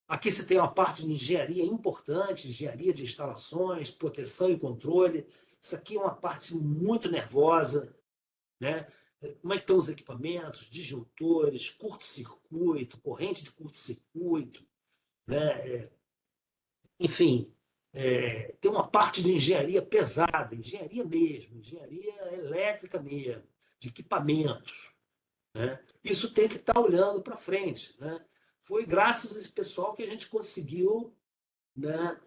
Aqui você tem uma parte de engenharia importante, engenharia de instalações, proteção e controle. Isso aqui é uma parte muito nervosa, né? Como é que estão os equipamentos, disjuntores, curto-circuito, corrente de curto-circuito, né? Enfim, tem uma parte de engenharia pesada, engenharia mesmo, engenharia elétrica mesmo, de equipamentos, né? Isso tem que estar olhando para frente, né? Foi graças a esse pessoal que a gente conseguiu, né,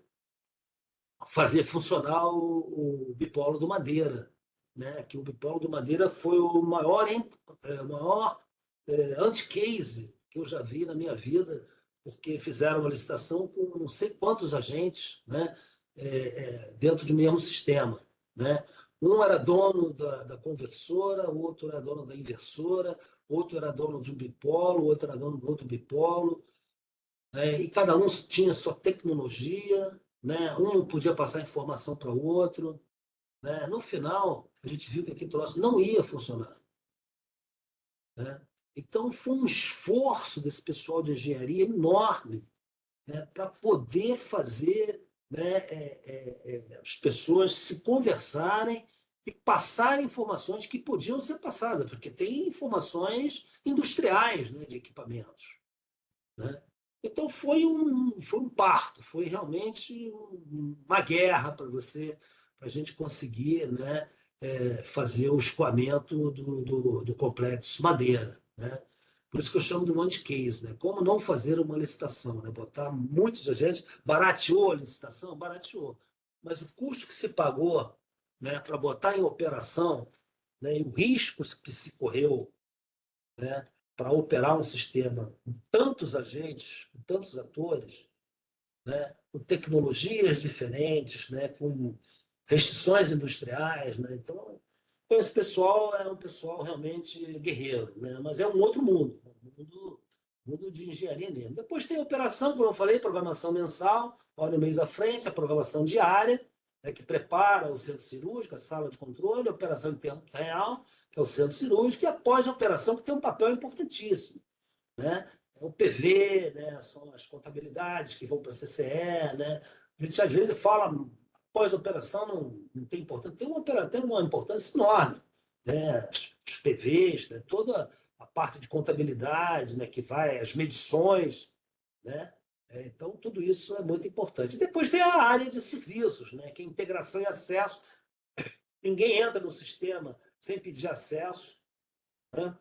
fazer funcionar o bipolo do Madeira, né? Que o bipolo do Madeira foi o maior anti-case que eu já vi na minha vida, porque fizeram uma licitação com não sei quantos agentes, né? Dentro de um mesmo sistema, né? Um era dono da conversora, o outro era dono da inversora, outro era dono de um bipolo, o outro era dono do outro bipolo, né? E cada um tinha sua tecnologia, né? Um não podia passar informação para o outro, né? No final, a gente viu que aquele troço não ia funcionar, né? Então, foi um esforço desse pessoal de engenharia enorme, né, para poder fazer, né, as pessoas se conversarem e passarem informações que podiam ser passadas, porque tem informações industriais, né, de equipamentos, né? Então foi um parto, foi realmente uma guerra para a gente conseguir, né, fazer o escoamento do complexo Madeira, né? Por isso que eu chamo de one case, né? Como não fazer uma licitação, né? Botar muitos agentes, barateou a licitação, barateou, mas o custo que se pagou, né, para botar em operação, né, e o risco que se correu, né, para operar um sistema com tantos agentes, com tantos atores, né, com tecnologias diferentes, né, com restrições industriais, né? Então, esse pessoal é um pessoal realmente guerreiro, né? Mas é um outro mundo, mundo de engenharia mesmo. Depois tem a operação, como eu falei, programação mensal, olha o mês à frente, a programação diária, né, que prepara o centro cirúrgico, a sala de controle, a operação em tempo real, que é o centro cirúrgico, e após a operação, que tem um papel importantíssimo, né? O PV, né? São as contabilidades que vão para a CCE, né? A gente às vezes fala pós-operação não tem importância, tem uma importância enorme, né? Os PVs, né? Toda a parte de contabilidade, né? Que vai as medições, né? Então, tudo isso é muito importante. Depois tem a área de serviços, né, que é integração e acesso. Ninguém entra no sistema sem pedir acesso, né?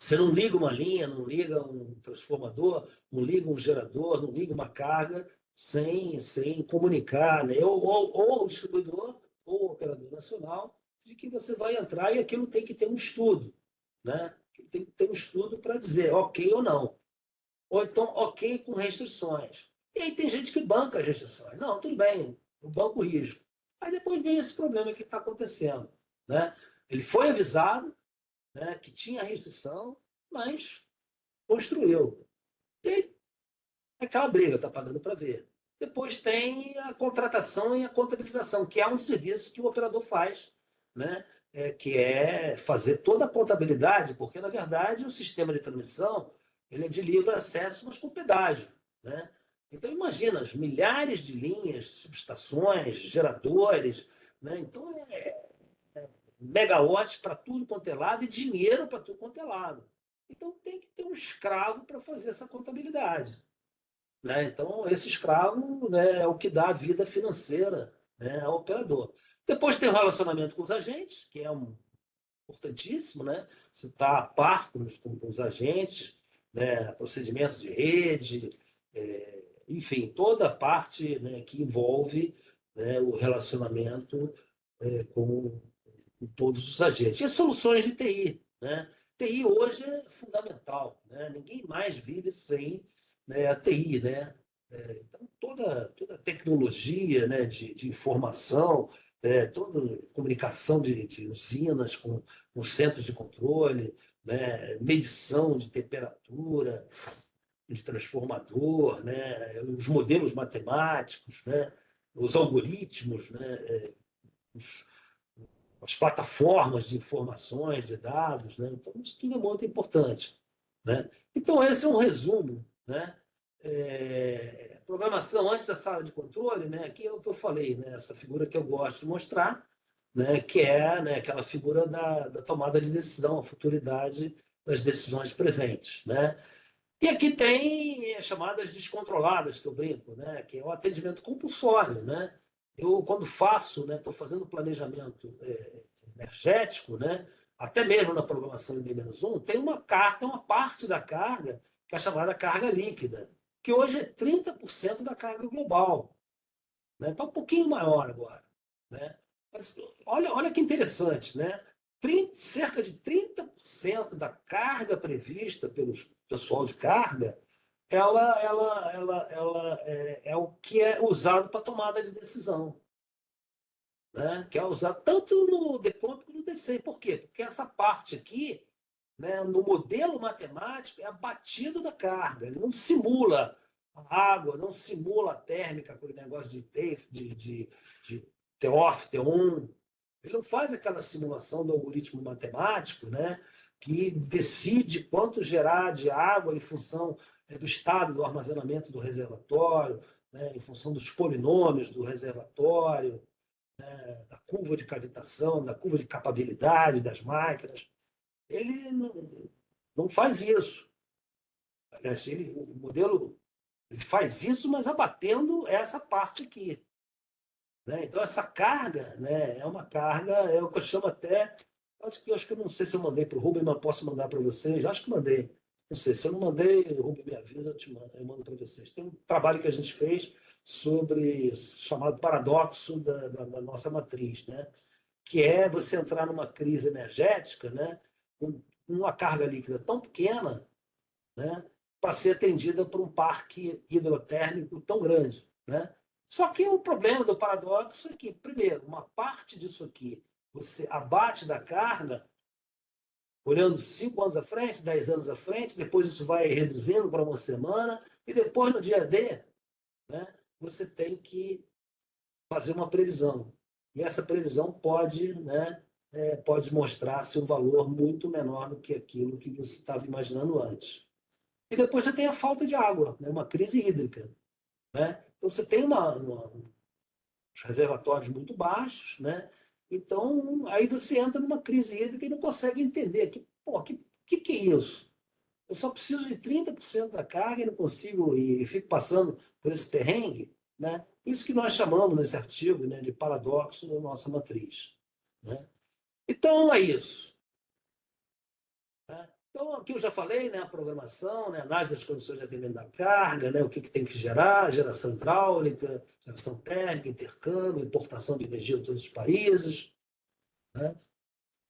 Você não liga uma linha, não liga um transformador, não liga um gerador, não liga uma carga sem comunicar, né? Ou o distribuidor ou o operador nacional de que você vai entrar e aquilo tem que ter um estudo, né? Tem que ter um estudo para dizer ok ou não. Ou então ok com restrições. E aí tem gente que banca as restrições. Não, tudo bem, eu banco o risco. Aí depois vem esse problema que está acontecendo, né? Ele foi avisado, né, que tinha restrição, mas construiu. E aí, aquela briga, está pagando para ver. Depois tem a contratação e a contabilização, que é um serviço que o operador faz, né? Que é fazer toda a contabilidade, porque, na verdade, o sistema de transmissão ele é de livre acesso, mas com pedágio, né? Então, imagina, as milhares de linhas, subestações, geradores, né? Então, megawatts para tudo quanto é lado e dinheiro para tudo quanto é lado. Então tem que ter um escravo para fazer essa contabilidade, né? Então esse escravo, né, é o que dá a vida financeira, né, ao operador. Depois tem o relacionamento com os agentes, que é importantíssimo, né? Você está a par com os agentes, né, procedimento de rede, enfim, toda a parte, né, que envolve, né, o relacionamento com todos os agentes. E as soluções de TI, né? TI hoje é fundamental, né? Ninguém mais vive sem, né, a TI, né? Então, toda a tecnologia, né, de informação, toda comunicação de usinas com centros de controle, né, medição de temperatura, de transformador, né, os modelos matemáticos, né, os algoritmos, né, os, as plataformas de informações, de dados, né? Então, isso tudo é muito importante, né? Então, esse é um resumo, né? Programação antes da sala de controle, né? Aqui é o que eu falei, né? Essa figura que eu gosto de mostrar, né? Que é, né, aquela figura da tomada de decisão, a futuridade das decisões presentes, né? E aqui tem as chamadas descontroladas, que eu brinco, né? Que é o atendimento compulsório, né? Eu, quando faço, né, estou fazendo planejamento energético, né? Até mesmo na programação em D-1, tem uma carga, uma parte da carga que é chamada carga líquida, que hoje é 30% da carga global, né? Está um pouquinho maior agora, né? Mas olha que interessante, né? Cerca de 30% da carga prevista pelo pessoal de carga, ela é o que é usado para tomada de decisão, né? Que é usado tanto no DECOM quanto no DCEM. Por quê? Porque essa parte aqui, né, no modelo matemático, é abatido da carga. Ele não simula a água, não simula a térmica, aquele negócio de T-off, T1. Ele não faz aquela simulação do algoritmo matemático, né, que decide quanto gerar de água em função do estado do armazenamento do reservatório, né, em função dos polinômios do reservatório, da curva de cavitação, da curva de capabilidade das máquinas. Ele não faz isso. Aliás, o modelo ele faz isso, mas abatendo essa parte aqui, né? Então, essa carga, né, é uma carga, é o que eu chamo até. Acho que eu não sei se eu mandei para o Rubem, mas posso mandar para vocês. Acho que mandei. Não sei, se eu não mandei, o Rubem me avisa, eu mando para vocês. Tem um trabalho que a gente fez sobre chamado paradoxo da nossa matriz, né? Que é você entrar numa crise energética, né, com uma carga líquida tão pequena, né, para ser atendida por um parque hidrotérmico tão grande, né? Só que o problema do paradoxo é que, primeiro, uma parte disso aqui você abate da carga olhando 5 anos à frente, 10 anos à frente, depois isso vai reduzindo para uma semana, e depois, no dia D, né, você tem que fazer uma previsão. E essa previsão pode, né, pode mostrar-se um valor muito menor do que aquilo que você estava imaginando antes. E depois você tem a falta de água, né, uma crise hídrica, né? Então você tem uns reservatórios muito baixos, né? Então aí você entra numa crise hídrica e não consegue entender que é isso, eu só preciso de 30% da carga e não consigo, e fico passando por esse perrengue, né? Por isso que nós chamamos nesse artigo, né, de paradoxo da nossa matriz, né? Então, é isso, né? Então, aqui eu já falei, né, a programação, né, análise das condições de atendimento da carga, né, o que tem que gerar, geração hidráulica, geração térmica, intercâmbio, importação de energia de todos os países, né?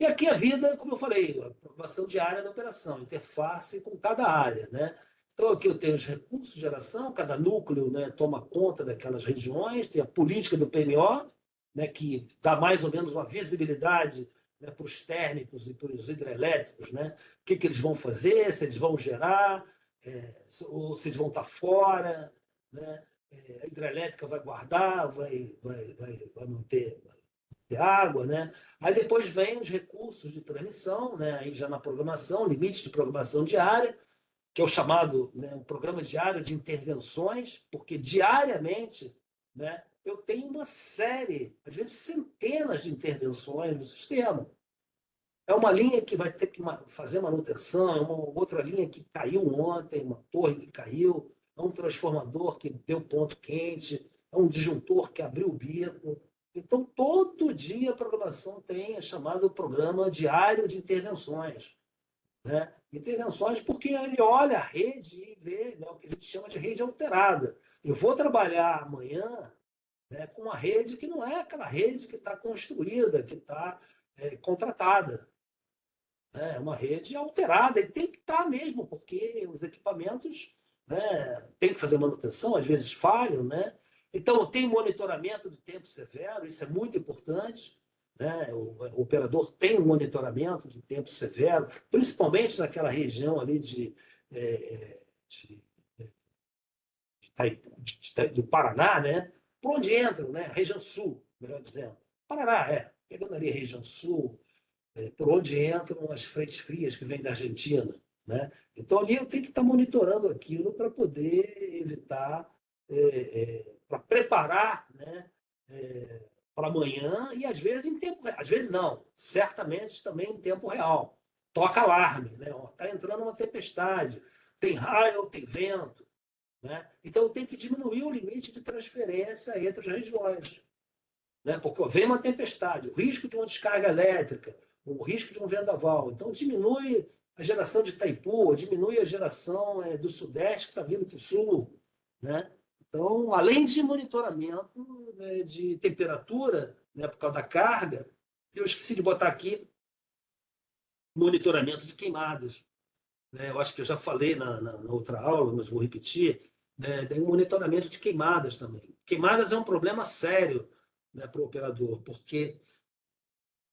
E aqui a vida, como eu falei, a programação diária da operação, interface com cada área, né? Então, aqui eu tenho os recursos de geração, cada núcleo, né, toma conta daquelas regiões, tem a política do PMO, né, que dá mais ou menos uma visibilidade, né, para os térmicos e para os hidrelétricos, né? O que eles vão fazer, se eles vão gerar, ou se eles vão estar fora, né? A hidrelétrica vai guardar, vai manter água, né? Aí depois vem os recursos de transmissão, né? Aí já na programação, limite de programação diária, que é o chamado, né, um programa diário de intervenções, porque diariamente, né, eu tenho uma série, às vezes centenas de intervenções no sistema. É uma linha que vai ter que fazer manutenção, é uma outra linha que caiu ontem, uma torre que caiu, é um transformador que deu ponto quente, é um disjuntor que abriu o bico. Então, todo dia a programação tem a chamado programa diário de intervenções, né? Intervenções porque ele olha a rede e vê, né, o que a gente chama de rede alterada. Eu vou trabalhar amanhã, né, com uma rede que não é aquela rede que está construída, que está contratada. É uma rede alterada, e tem que estar mesmo, porque os equipamentos, né, tem que fazer manutenção, às vezes falham, né? Então, tem monitoramento de tempo severo, isso é muito importante, né? O operador tem um monitoramento de tempo severo, principalmente naquela região ali de, do Paraná, né? Por onde entram, né? Região Sul, melhor dizendo. Paraná, pegando ali a região Sul, por onde entram as frentes frias que vêm da Argentina, né? Então, ali eu tenho que estar monitorando aquilo para poder evitar, para preparar, né, para amanhã, e às vezes em tempo real. Às vezes não, certamente também em tempo real. Toca alarme, né? Está entrando uma tempestade, tem raio, tem vento, né? Então eu tenho que diminuir o limite de transferência entre as regiões, né? Porque vem uma tempestade, o risco de uma descarga elétrica, o risco de um vendaval. Então, diminui a geração de Itaipu, diminui a geração do Sudeste que está vindo para o Sul, né? Então, além de monitoramento, né, de temperatura, né, por causa da carga, eu esqueci de botar aqui monitoramento de queimadas, né? Eu acho que eu já falei na outra aula, mas vou repetir, né? Tem um monitoramento de queimadas também. Queimadas é um problema sério, né, para o operador, porque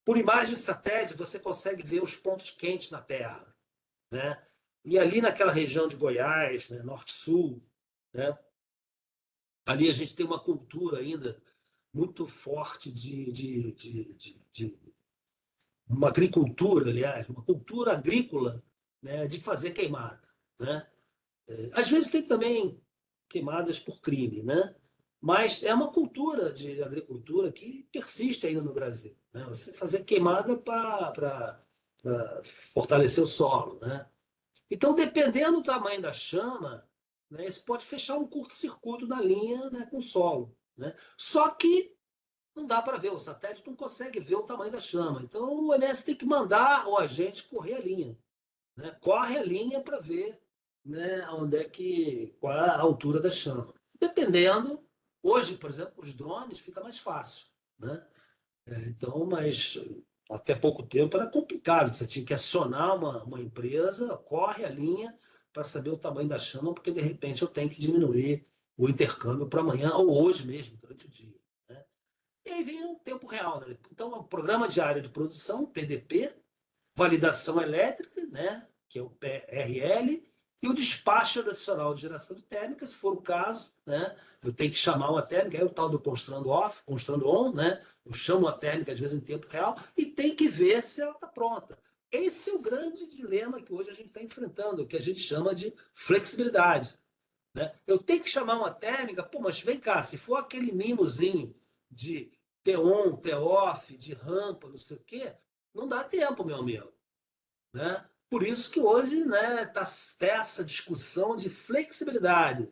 por imagem de satélite você consegue ver os pontos quentes na Terra, né? E ali naquela região de Goiás, né, norte-sul, né, ali a gente tem uma cultura ainda muito forte de uma agricultura, aliás, uma cultura agrícola, né, de fazer queimada, né? Às vezes tem também queimadas por crime, né? Mas é uma cultura de agricultura que persiste ainda no Brasil, né? Você fazer queimada para fortalecer o solo, né? Então, dependendo do tamanho da chama, né, isso pode fechar um curto-circuito na linha, né, com o solo, né? Só que não dá para ver, o satélite não consegue ver o tamanho da chama. Então, o ONS tem que mandar o agente correr a linha, né? Corre a linha para ver, né, onde é que, qual é a altura da chama. Dependendo, hoje, por exemplo, os drones fica mais fácil, né? Então, mas até pouco tempo era complicado, você tinha que acionar uma empresa, corre a linha para saber o tamanho da chama, porque de repente eu tenho que diminuir o intercâmbio para amanhã ou hoje mesmo, durante o dia, né? E aí vem o tempo real, né? Então, o programa diário de produção, PDP, validação elétrica, né, que é o PRL, e o despacho adicional de geração de térmica, se for o caso, né, eu tenho que chamar uma térmica, aí o tal do constrando off, constrando on, né, eu chamo a térmica às vezes em tempo real e tem que ver se ela está pronta. Esse é o grande dilema que hoje a gente está enfrentando, o que a gente chama de flexibilidade, né? Eu tenho que chamar uma térmica, pô, mas vem cá, se for aquele mimozinho de T-on, T-off, de rampa, não sei o quê, não dá tempo, meu amigo, né? Por isso que hoje, né, está essa discussão de flexibilidade,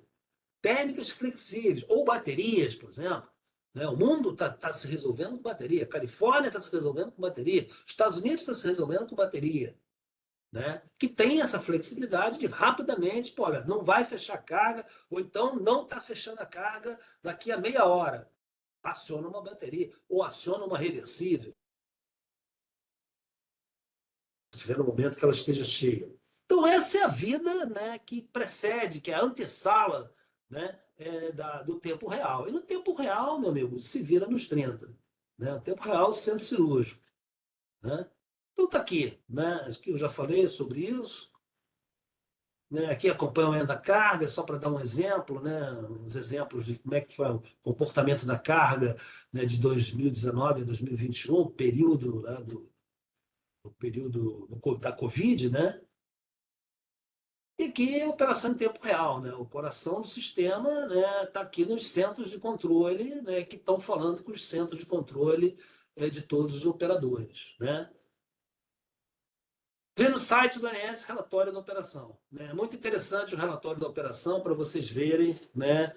técnicas flexíveis, ou baterias, por exemplo. Né? O mundo está se resolvendo com bateria, a Califórnia está se resolvendo com bateria, os Estados Unidos está se resolvendo com bateria. Né? Que tem essa flexibilidade de rapidamente, pô, olha, não vai fechar a carga, ou então não está fechando a carga daqui a meia hora. Aciona uma bateria, ou aciona uma reversível, se tiver no momento que ela esteja cheia. Então, essa é a vida, né, que precede, que é a antessala, né, do tempo real. E no tempo real, meu amigo, se vira nos 30. Né? O tempo real, centro cirúrgico. Né? Então, está aqui. Né? Aqui eu já falei sobre isso. Né? Aqui acompanhamento da carga, só para dar um exemplo, né? Uns exemplos de como é que foi o comportamento da carga, né? De 2019 a 2021, período, né? do período da Covid, né? E aqui é operação em tempo real, né? O coração do sistema, né, está aqui nos centros de controle, né, que estão falando com os centros de controle de todos os operadores, né? Vê no site do ANS relatório da operação. Né? É muito interessante o relatório da operação para vocês verem, né,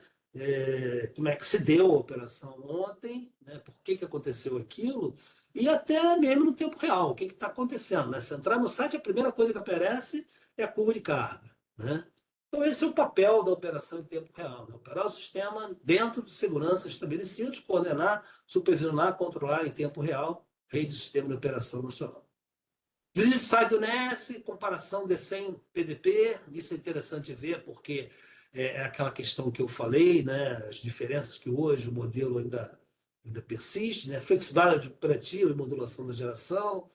como é que se deu a operação ontem, né, por que aconteceu aquilo, e até mesmo no tempo real, o que está acontecendo. Né? Se entrar no site, a primeira coisa que aparece é a curva de carga. Né? Então, esse é o papel da operação em tempo real. Né? Operar o sistema dentro de segurança estabelecidos, coordenar, supervisionar, controlar em tempo real rede de sistema de operação nacional. Visite o site do NES, comparação D100 PDP, isso é interessante ver, porque é aquela questão que eu falei, né, as diferenças que hoje o modelo ainda persiste, né, flexibilidade operativa e modulação da geração,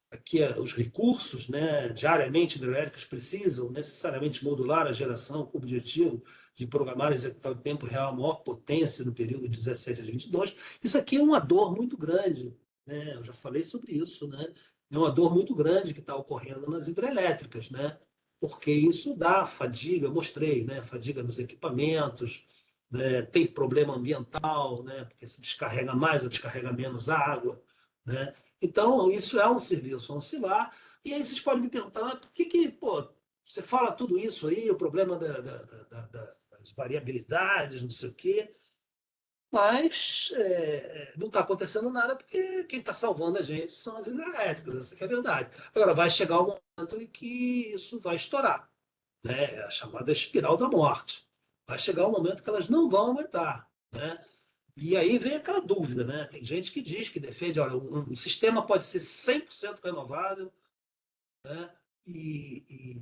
aqui os recursos, né, diariamente hidrelétricos precisam necessariamente modular a geração com o objetivo de programar e executar em tempo real a maior potência no período de 17 a 22. Isso aqui é uma dor muito grande, né? Eu já falei sobre isso, né? É uma dor muito grande que está ocorrendo nas hidrelétricas, né? Porque isso dá fadiga, mostrei, né? Fadiga nos equipamentos, né? Tem problema ambiental, né? Porque se descarrega mais ou descarrega menos água, né? Então, isso é um serviço ancilar. E aí vocês podem me perguntar, mas por que pô, você fala tudo isso aí, o problema das variabilidades, não sei o quê, mas não está acontecendo nada porque quem está salvando a gente são as hidrelétricas, essa que é a verdade. Agora, vai chegar um momento em que isso vai estourar, né? É a chamada espiral da morte. Vai chegar um momento que elas não vão aumentar, né? E aí vem aquela dúvida, né? Tem gente que diz que defende, olha, um sistema pode ser 100% renovável, né? E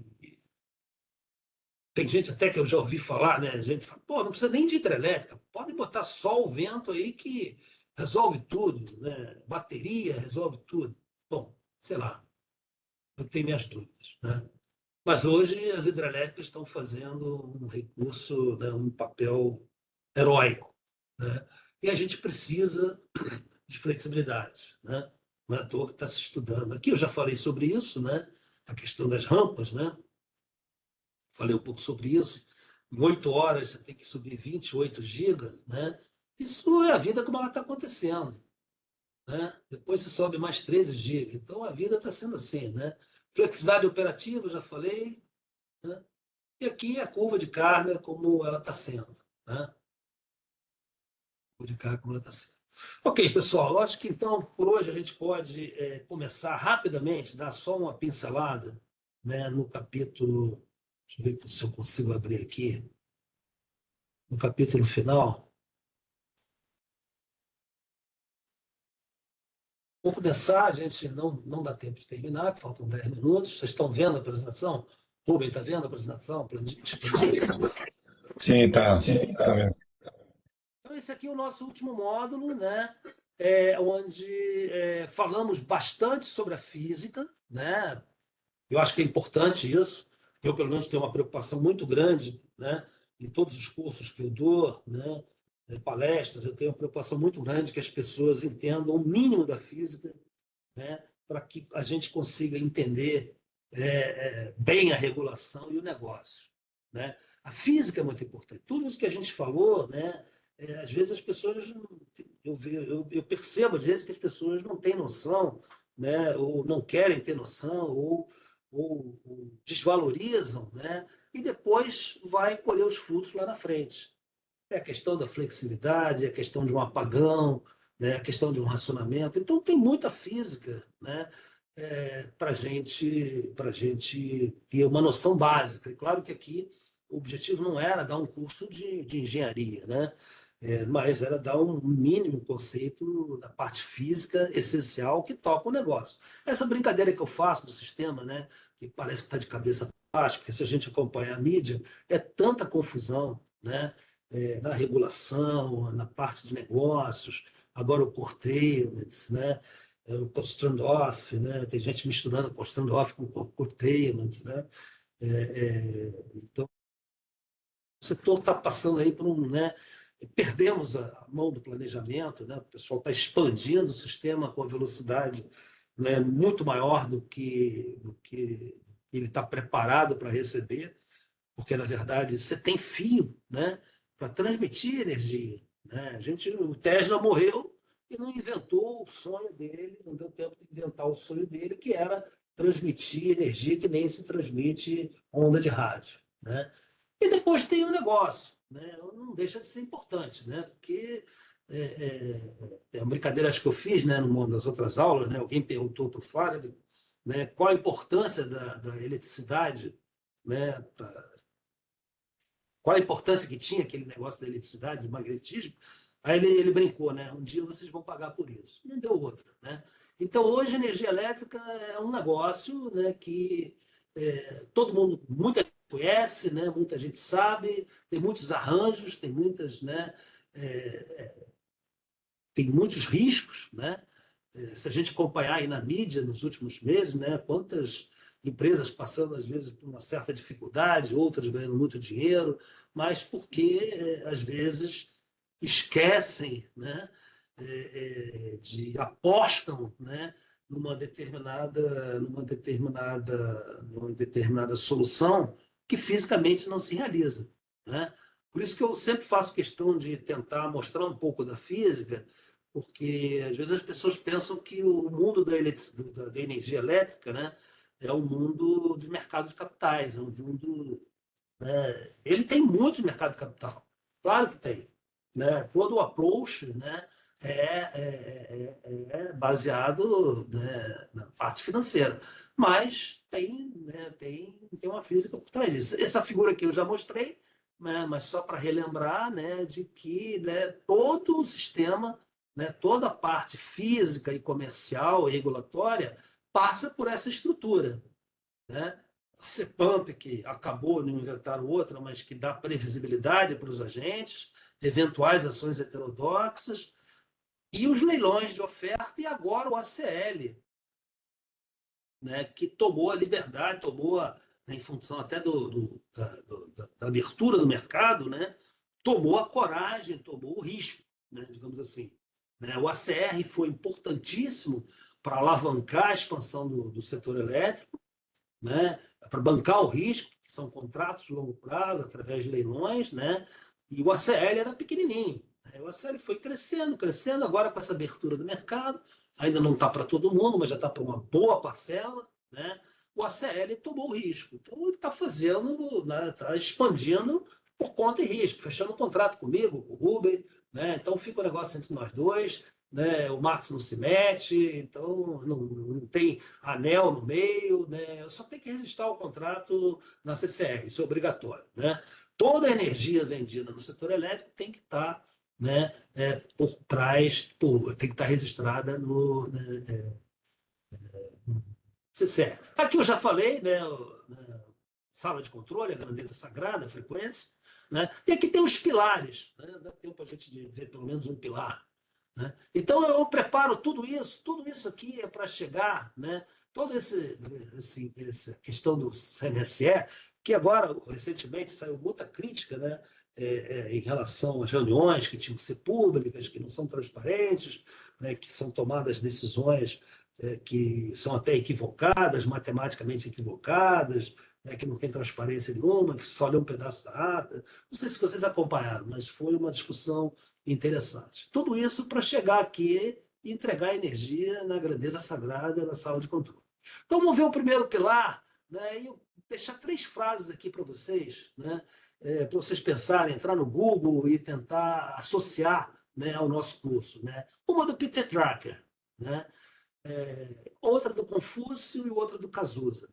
tem gente até que eu já ouvi falar, né? A gente fala, pô, não precisa nem de hidrelétrica, pode botar só o vento aí que resolve tudo, né? Bateria resolve tudo. Bom, sei lá, eu tenho minhas dúvidas, né? Mas hoje as hidrelétricas estão fazendo um recurso, né, um papel heróico, né? E a gente precisa de flexibilidade, né? Não é à toa que está se estudando. Aqui eu já falei sobre isso, né? A questão das rampas, né? Falei um pouco sobre isso. Em 8 horas você tem que subir 28 gigas, né? Isso é a vida como ela está acontecendo, né? Depois você sobe mais 13 gigas. Então a vida está sendo assim, né? Flexibilidade operativa, eu já falei, né? E aqui a curva de carga como ela está sendo, né? Curva de carga como ela está sendo. Ok, pessoal, eu acho que então por hoje a gente pode começar rapidamente, dar só uma pincelada, né, no capítulo. Deixa eu ver se eu consigo abrir aqui. No capítulo final. Vou começar, a gente não dá tempo de terminar, faltam 10 minutos. Vocês estão vendo a apresentação? Rubem, está vendo a apresentação? Sim, tá. Tá vendo. Então, esse aqui é o nosso último módulo, né? Onde falamos bastante sobre a física, né? Eu acho que é importante isso. Eu, pelo menos, tenho uma preocupação muito grande, né? Em todos os cursos que eu dou, né? Palestras, eu tenho uma preocupação muito grande que as pessoas entendam o mínimo da física, né? Para que a gente consiga entender bem a regulação e o negócio, né? A física é muito importante. Tudo isso que a gente falou, né? Às vezes as pessoas, eu percebo às vezes que as pessoas não têm noção, né? Ou não querem ter noção, ou desvalorizam, né? E depois vai colher os frutos lá na frente. É a questão da flexibilidade, é a questão de um apagão, né? A questão de um racionamento. Então, tem muita física, né? Para gente ter uma noção básica. E claro que aqui o objetivo não era dar um curso de engenharia, né? Mas era dar um mínimo conceito da parte física essencial que toca o negócio. Essa brincadeira que eu faço do sistema, né? Que parece que está de cabeça baixa, porque se a gente acompanha a mídia, é tanta confusão, né? Na regulação, na parte de negócios, agora o curtailment, né? O constraint-off, né? Tem gente misturando constraint-off com curtailment, né? Então, o setor está passando aí por um, né? Perdemos a mão do planejamento, né? O pessoal está expandindo o sistema com a velocidade, né? Muito maior do que ele está preparado para receber, porque na verdade você tem fio, né? Para transmitir energia, né? O Tesla morreu e não inventou o sonho dele, não deu tempo de inventar o sonho dele, que era transmitir energia que nem se transmite onda de rádio, né? E depois tem o negócio, né? Não deixa de ser importante, né? Porque é uma brincadeira acho que eu fiz, né, numa das outras aulas, né? Alguém perguntou para o Faraday, né, qual a importância da eletricidade, né, qual a importância que tinha aquele negócio da eletricidade, do magnetismo. Aí ele brincou, né? Um dia vocês vão pagar por isso. Não deu outra, né? Então, hoje, a energia elétrica é um negócio, né, que todo mundo, muita gente conhece, né, muita gente sabe, tem muitos arranjos, tem muitas, né, tem muitos riscos, né? Se a gente acompanhar aí na mídia nos últimos meses, né, quantas empresas passando, às vezes, por uma certa dificuldade, outras ganhando muito dinheiro, mas porque, às vezes, esquecem, né, apostam, né, numa determinada solução que fisicamente não se realiza, né? Por isso que eu sempre faço questão de tentar mostrar um pouco da física, porque às vezes as pessoas pensam que o mundo da energia elétrica, né, é um mundo de mercado de capitais, é um mundo, né, ele tem muito mercado de capital, claro que tem, né? Todo o approach, né, é baseado, né, na parte financeira, mas tem uma física por trás disso. Essa figura aqui eu já mostrei, né, mas só para relembrar, né, de que, né, todo o sistema, né, toda a parte física e comercial e regulatória passa por essa estrutura, né? A CEPAMP, que acabou, não inventaram outra, mas que dá previsibilidade para os agentes, eventuais ações heterodoxas, e os leilões de oferta, e agora o ACL, né, que tomou a liberdade, né, em função até da abertura do mercado, né, tomou a coragem, tomou o risco, né, digamos assim. Né? O ACR foi importantíssimo para alavancar a expansão do setor elétrico, né, para bancar o risco, que são contratos de longo prazo, através de leilões, né, e o ACL era pequenininho. Né? O ACL foi crescendo, crescendo, agora com essa abertura do mercado, ainda não está para todo mundo, mas já está para uma boa parcela, né? O ACL tomou o risco. Então, ele está fazendo, né, está expandindo por conta e risco, fechando um contrato comigo, com o Ruben, né? Então, fica o negócio entre nós dois, né? O Marcos não se mete, então não tem anel no meio, né? Eu só tenho que registrar o contrato na CCR, isso é obrigatório, né? Toda a energia vendida no setor elétrico tem que estar, né, por trás, tem que estar registrada no, né, CCR. Aqui eu já falei, né, sala de controle, a grandeza sagrada, a frequência, né? E aqui tem os pilares, né? Dá tempo a gente de ver pelo menos um pilar. Né? Então eu preparo tudo isso aqui é para chegar, né? Toda essa questão do CMSE, que agora, recentemente, saiu muita crítica, né? Em relação às reuniões que tinham que ser públicas, que não são transparentes, né? Que são tomadas decisões que são até equivocadas, matematicamente equivocadas, né? Que não tem transparência nenhuma, que só lê um pedaço da ata. Não sei se vocês acompanharam, mas foi uma discussão interessante. Tudo isso para chegar aqui e entregar energia na grandeza sagrada da sala de controle. Então, vamos ver o primeiro pilar, né? E eu deixar 3 frases aqui para vocês, né? Para vocês pensarem, entrar no Google e tentar associar, né, ao nosso curso, né? Uma do Peter Drucker, né? Outra do Confúcio e outra do Cazuza,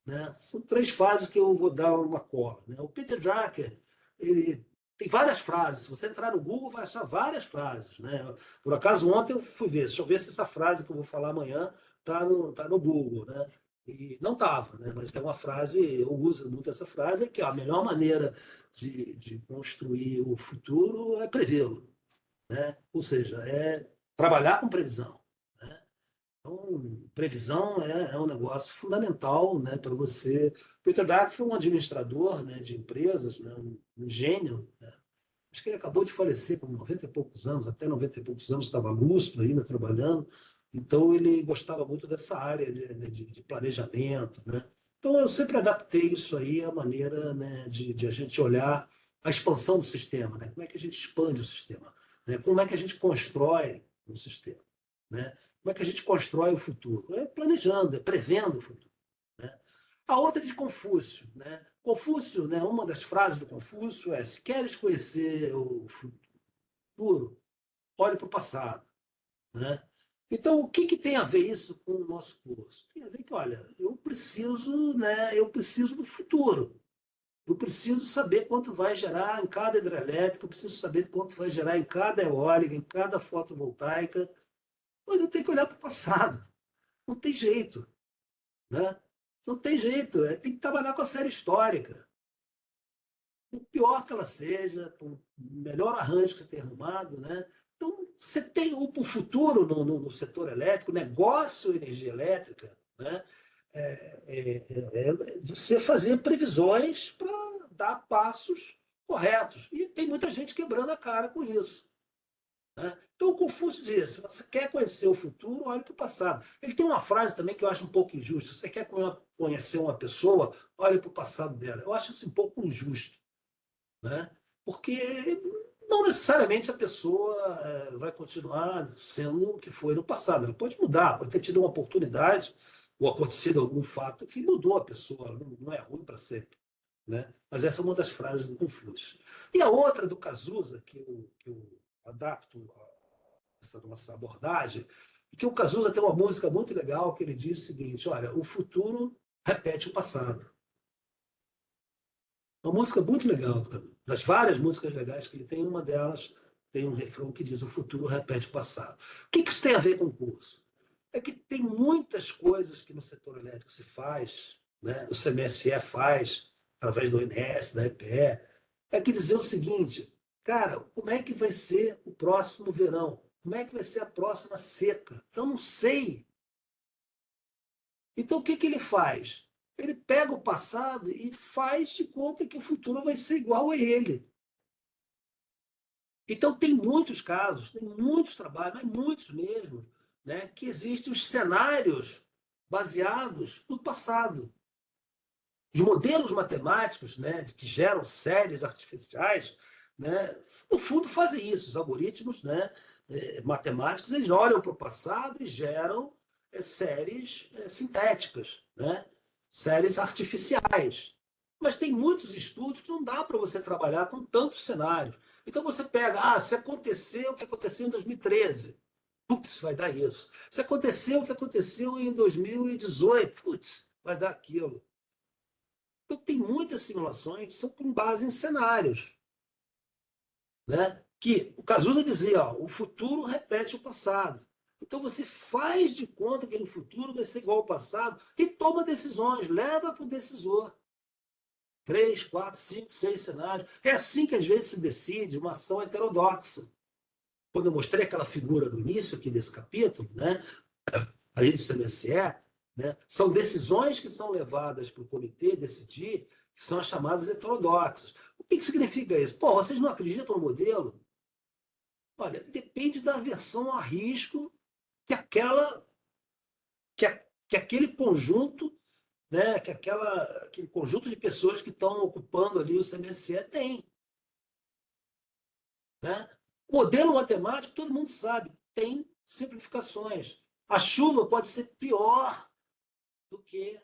né? São 3 frases que eu vou dar uma cola, né? O Peter Drucker, ele tem várias frases. Se você entrar no Google, vai achar várias frases, né? Por acaso, ontem eu fui ver, deixa eu ver se essa frase que eu vou falar amanhã tá no Google, né? E não estava, né? Mas tem uma frase, eu uso muito essa frase, que é a melhor maneira de construir o futuro é prevê-lo, né? Ou seja, é trabalhar com previsão, né? Então, previsão é um negócio fundamental, né, para você. Peter Drucker foi um administrador, né, de empresas, né, um gênio, né? Acho que ele acabou de falecer com 90 e poucos anos, até 90 e poucos anos estava lúcido ainda, trabalhando. Então, ele gostava muito dessa área de planejamento, né? Então, eu sempre adaptei isso aí à maneira, né, de a gente olhar a expansão do sistema, né? Como é que a gente expande o sistema, né? Como é que a gente constrói um sistema, né? Como é que a gente constrói o futuro? É planejando, é prevendo o futuro, né? A outra é de Confúcio, né? Confúcio, né, uma das frases do Confúcio é: se queres conhecer o futuro, olhe para o passado, né? Então, o que, que tem a ver isso com o nosso curso? Tem a ver que, olha, eu preciso, né, eu preciso do futuro. Eu preciso saber quanto vai gerar em cada hidrelétrica, eu preciso saber quanto vai gerar em cada eólica, em cada fotovoltaica, mas eu tenho que olhar para o passado. Não tem jeito, né? Não tem jeito, tem que trabalhar com a série histórica. Por pior que ela seja, por melhor arranjo que você tenha arrumado, né? Então, você tem o futuro no setor elétrico, negócio energia elétrica, né? Você fazer previsões para dar passos corretos. E tem muita gente quebrando a cara com isso, né? Então, o Confúcio diz: se você quer conhecer o futuro, olhe para o passado. Ele tem uma frase também que eu acho um pouco injusta: se você quer conhecer uma pessoa, olhe para o passado dela. Eu acho isso um pouco injusto, né? Porque não necessariamente a pessoa vai continuar sendo o que foi no passado. Ela pode mudar, pode ter tido uma oportunidade ou acontecido algum fato que mudou a pessoa. Não é ruim para sempre, né? Mas essa é uma das frases do Confúcio. E a outra do Cazuza, que eu adapto a essa nossa abordagem, e que o Cazuza tem uma música muito legal que ele diz o seguinte: olha, o futuro repete o passado. Uma música muito legal, das várias músicas legais que ele tem, uma delas tem um refrão que diz: o futuro repete o passado. O que isso tem a ver com o curso? É que tem muitas coisas que no setor elétrico se faz, né? O CMSE faz, através do ONS, da EPE, é que dizer o seguinte: cara, como é que vai ser o próximo verão? Como é que vai ser a próxima seca? Eu não sei. Então, o que, que ele faz? Ele pega o passado e faz de conta que o futuro vai ser igual a ele. Então, tem muitos casos, tem muitos trabalhos, mas muitos mesmo, né, que existem os cenários baseados no passado. Os modelos matemáticos, né, que geram séries artificiais, né, no fundo fazem isso. Os algoritmos, né, matemáticos, eles olham para o passado e geram séries sintéticas, né, séries artificiais. Mas tem muitos estudos que não dá para você trabalhar com tantos cenários. Então você pega, se aconteceu o que aconteceu em 2013, putz, vai dar isso. Se aconteceu o que aconteceu em 2018, putz, vai dar aquilo. Então, tem muitas simulações que são com base em cenários, né? Que o Cazuza dizia: ó, o futuro repete o passado. Então você faz de conta que no futuro vai ser igual ao passado e toma decisões, leva para o decisor. 3, 4, 5, 6 cenários. É assim que às vezes se decide uma ação heterodoxa. Quando eu mostrei aquela figura no início aqui desse capítulo, né? Aí do CMSE, né? São decisões que são levadas para o comitê decidir, que são as chamadas heterodoxas. O que, que significa isso? Pô, vocês não acreditam no modelo? Olha, depende da aversão a risco que que aquele conjunto, né, aquele conjunto de pessoas que estão ocupando ali o CMSE tem, né? O modelo matemático, todo mundo sabe, tem simplificações. A chuva pode ser pior do que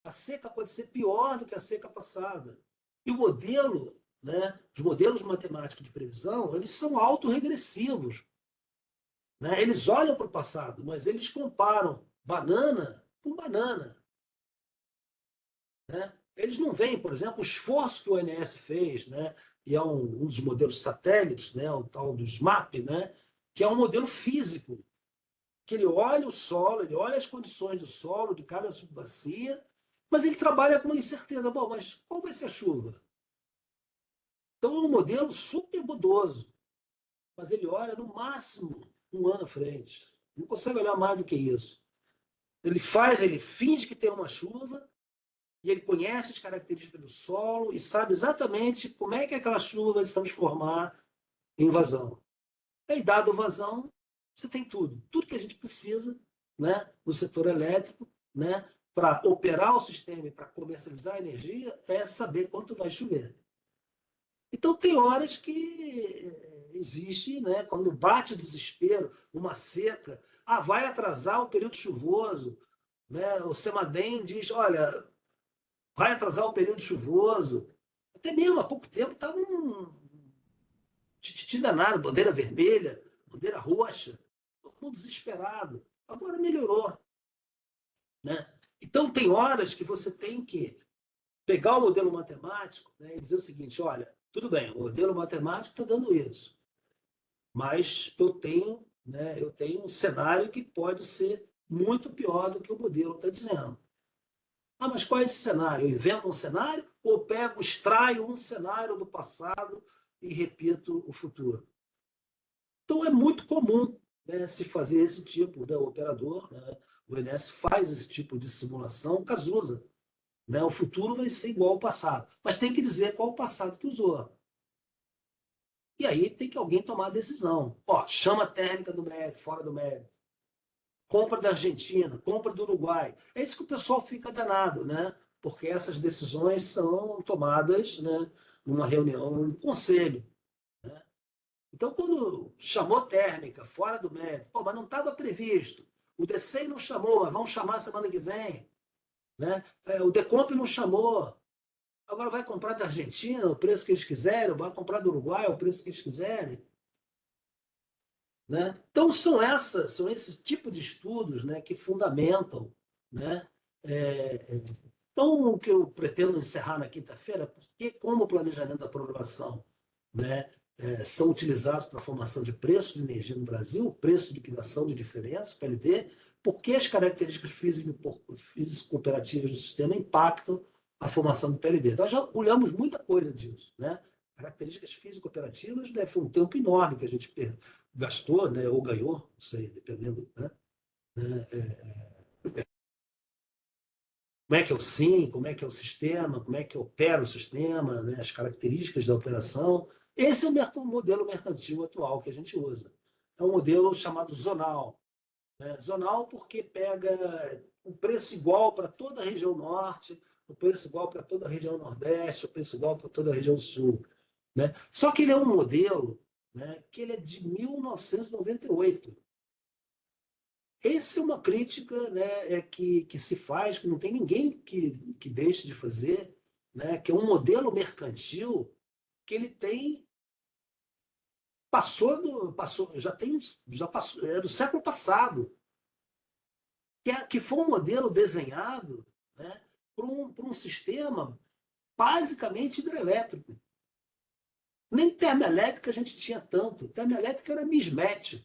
A seca pode ser pior do que a seca passada. E o modelo, né, os modelos matemáticos de previsão, eles são autorregressivos, né? Eles olham para o passado, mas eles comparam banana com banana, né? Eles não veem, por exemplo, o esforço que o ONS fez, né? E é um dos modelos satélites, né? O tal do SMAP, né? Que é um modelo físico, que ele olha o solo, ele olha as condições do solo de cada subbacia, mas ele trabalha com uma incerteza. Bom, mas qual vai ser a chuva? Então é um modelo super budoso, mas ele olha no máximo um ano à frente. Não consegue olhar mais do que isso. Ele finge que tem uma chuva e ele conhece as características do solo e sabe exatamente como é que aquela chuva vai se transformar em vazão. E dado vazão, você tem tudo. Tudo que a gente precisa, né, no setor elétrico, né, para operar o sistema e para comercializar a energia, é saber quanto vai chover. Então, tem horas que existe, né, quando bate o desespero, uma seca, vai atrasar o período chuvoso, né? O Semadem diz, olha, vai atrasar o período chuvoso. Até mesmo há pouco tempo estava um tititi danado, bandeira vermelha, bandeira roxa, todo mundo desesperado. Agora melhorou, né? Então, tem horas que você tem que pegar o modelo matemático, né, e dizer o seguinte, olha, tudo bem, o modelo matemático está dando isso, mas eu tenho um cenário que pode ser muito pior do que o modelo está dizendo. Mas qual é esse cenário? Eu invento um cenário ou pego, extraio um cenário do passado e repito o futuro? Então é muito comum, né, se fazer esse tipo, né, o operador, né, o INS faz esse tipo de simulação casusa, né? O futuro vai ser igual ao passado, mas tem que dizer qual o passado que usou. E aí tem que alguém tomar a decisão. Ó, chama a térmica do MEC, fora do MEC. Compra da Argentina, compra do Uruguai. É isso que o pessoal fica danado, né? Porque essas decisões são tomadas, né, numa reunião, num conselho. Né? Então, quando chamou térmica fora do MEC, pô, mas não estava previsto. O DCEI não chamou, mas vão chamar semana que vem. Né? O Decomp não chamou. Agora vai comprar da Argentina o preço que eles quiserem, vai comprar do Uruguai o preço que eles quiserem. Né? Então, são esses tipos de estudos, né, que fundamentam. Né? Então, o que eu pretendo encerrar na quinta-feira, porque como o planejamento da programação, né, são utilizados para a formação de preço de energia no Brasil, preço de liquidação de diferença, PLD, porque as características físico-operativas do sistema impactam a formação do PLD. Nós já olhamos muita coisa disso. Né? Características físico-operativas, né, foi um tempo enorme que a gente gastou, né, ou ganhou, não sei, dependendo. Né? Como é que é o SIM, como é que é o sistema, como é que opera o sistema, né, as características da operação. Esse é o modelo mercantil atual que a gente usa. É um modelo chamado zonal. Né? Zonal porque pega o preço igual para toda a região norte, o preço igual para toda a região nordeste, o preço igual para toda a região sul. Né? Só que ele é um modelo, né, que ele é de 1998. Essa é uma crítica, né, que se faz, que não tem ninguém que deixe de fazer, né, que é um modelo mercantil que ele tem já passou, é do século passado, que foi um modelo desenhado, né, por um sistema basicamente hidrelétrico. Nem termoelétrica a gente tinha tanto. Termoelétrica era mismatch.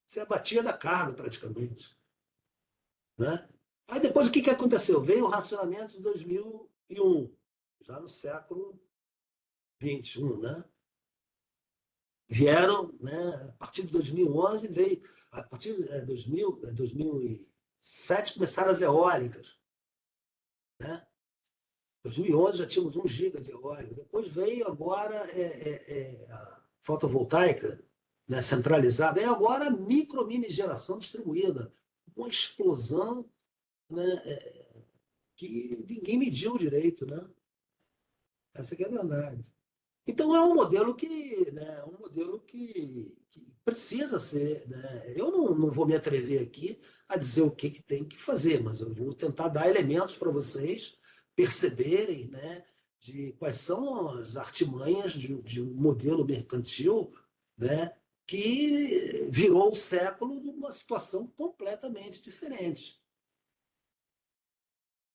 Você abatia da carga praticamente. Né? Aí depois o que aconteceu? Veio o racionamento de 2001, já no século XXI. Né? Vieram, né, a partir de 2011, veio, a partir de 2007 começaram as eólicas. Né? Em 2011 já tínhamos 1 giga de eólica. Depois veio agora a fotovoltaica, né, centralizada. E agora a mini geração distribuída. Uma explosão, né, que ninguém mediu direito. Né? Essa que é a verdade. Então é um modelo que, né, precisa ser, né? Eu não vou me atrever aqui a dizer o que tem que fazer, mas eu vou tentar dar elementos para vocês perceberem, né, de quais são as artimanhas de um modelo mercantil, né, que virou o século numa situação completamente diferente,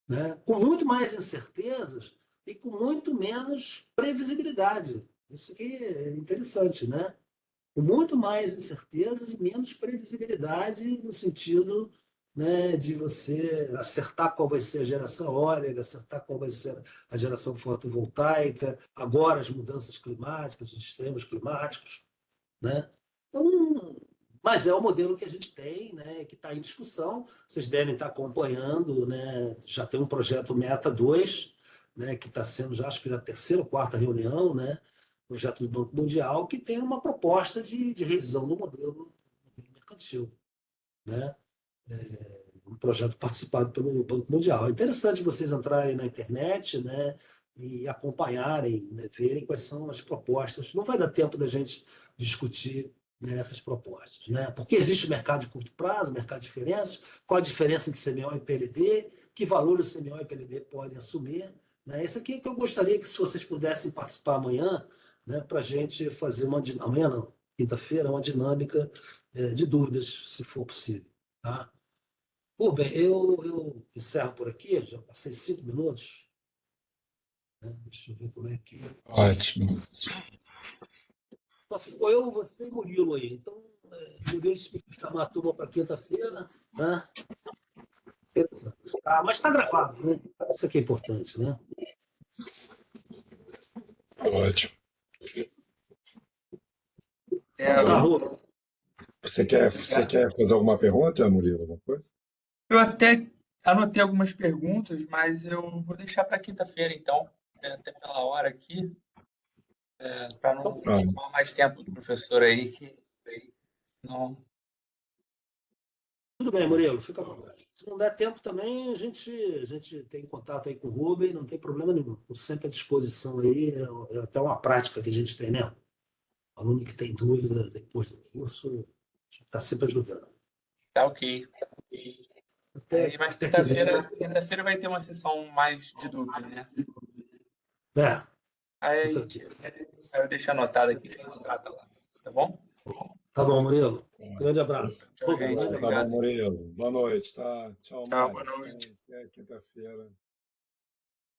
né, com muito mais incertezas e com muito menos previsibilidade. Isso aqui é interessante, né? Com muito mais incertezas e menos previsibilidade no sentido, né, de você acertar qual vai ser a geração eólica, acertar qual vai ser a geração fotovoltaica, agora as mudanças climáticas, os extremos climáticos, né? Então, mas é o modelo que a gente tem, né, que está em discussão. Vocês devem estar acompanhando, né? Já tem um projeto Meta 2, né, que está sendo já acho que na terceira ou quarta reunião, né? Projeto do Banco Mundial, que tem uma proposta de revisão do modelo mercantil, né? Um projeto participado pelo Banco Mundial. É interessante vocês entrarem na internet, né, e acompanharem, né, verem quais são as propostas. Não vai dar tempo da gente discutir, né, essas propostas, né? Porque existe o mercado de curto prazo, mercado de diferenças, qual a diferença entre CMO e PLD, que valor o CMO e o PLD podem assumir, né? Isso aqui é que eu gostaria que se vocês pudessem participar amanhã, né, para a gente fazer amanhã não, quinta-feira, uma dinâmica de dúvidas, se for possível, tá? Pô, bem, eu encerro por aqui, já passei 5 minutos, né? Deixa eu ver como é que. Ótimo. Só ficou eu, você e Murilo aí. Então, Murilo disse que chamar a turma para quinta-feira, né? Interessante. Ah, mas está gravado, né? Isso aqui é importante, né? Ótimo. Então tá, Bom, Rubem. você quer fazer alguma pergunta, Murilo? Alguma coisa? Eu até anotei algumas perguntas, mas eu vou deixar para quinta-feira, então, até pela hora aqui, para não Ah, tomar mais tempo do professor aí, que não. Tudo bem, Murilo, fica à vontade. Se não der tempo também, a gente tem contato aí com o Rubem, não tem problema nenhum. Estou sempre à disposição aí, é até uma prática que a gente tem, né? Aluno que tem dúvida depois do curso, está sempre ajudando. Tá ok. Aí, mas Até que venha. quinta-feira vai ter uma sessão mais de dúvida, né? É, com Aí, certeza. aí eu deixo anotado aqui que a gente trata lá, tá bom? Tá bom, Murilo. Grande abraço. Tchau, Rubem, gente. grande tá bom, abraço. Obrigado. Murilo. Boa noite, tá? Tchau, Tchau, Mário. boa noite. Até quinta-feira.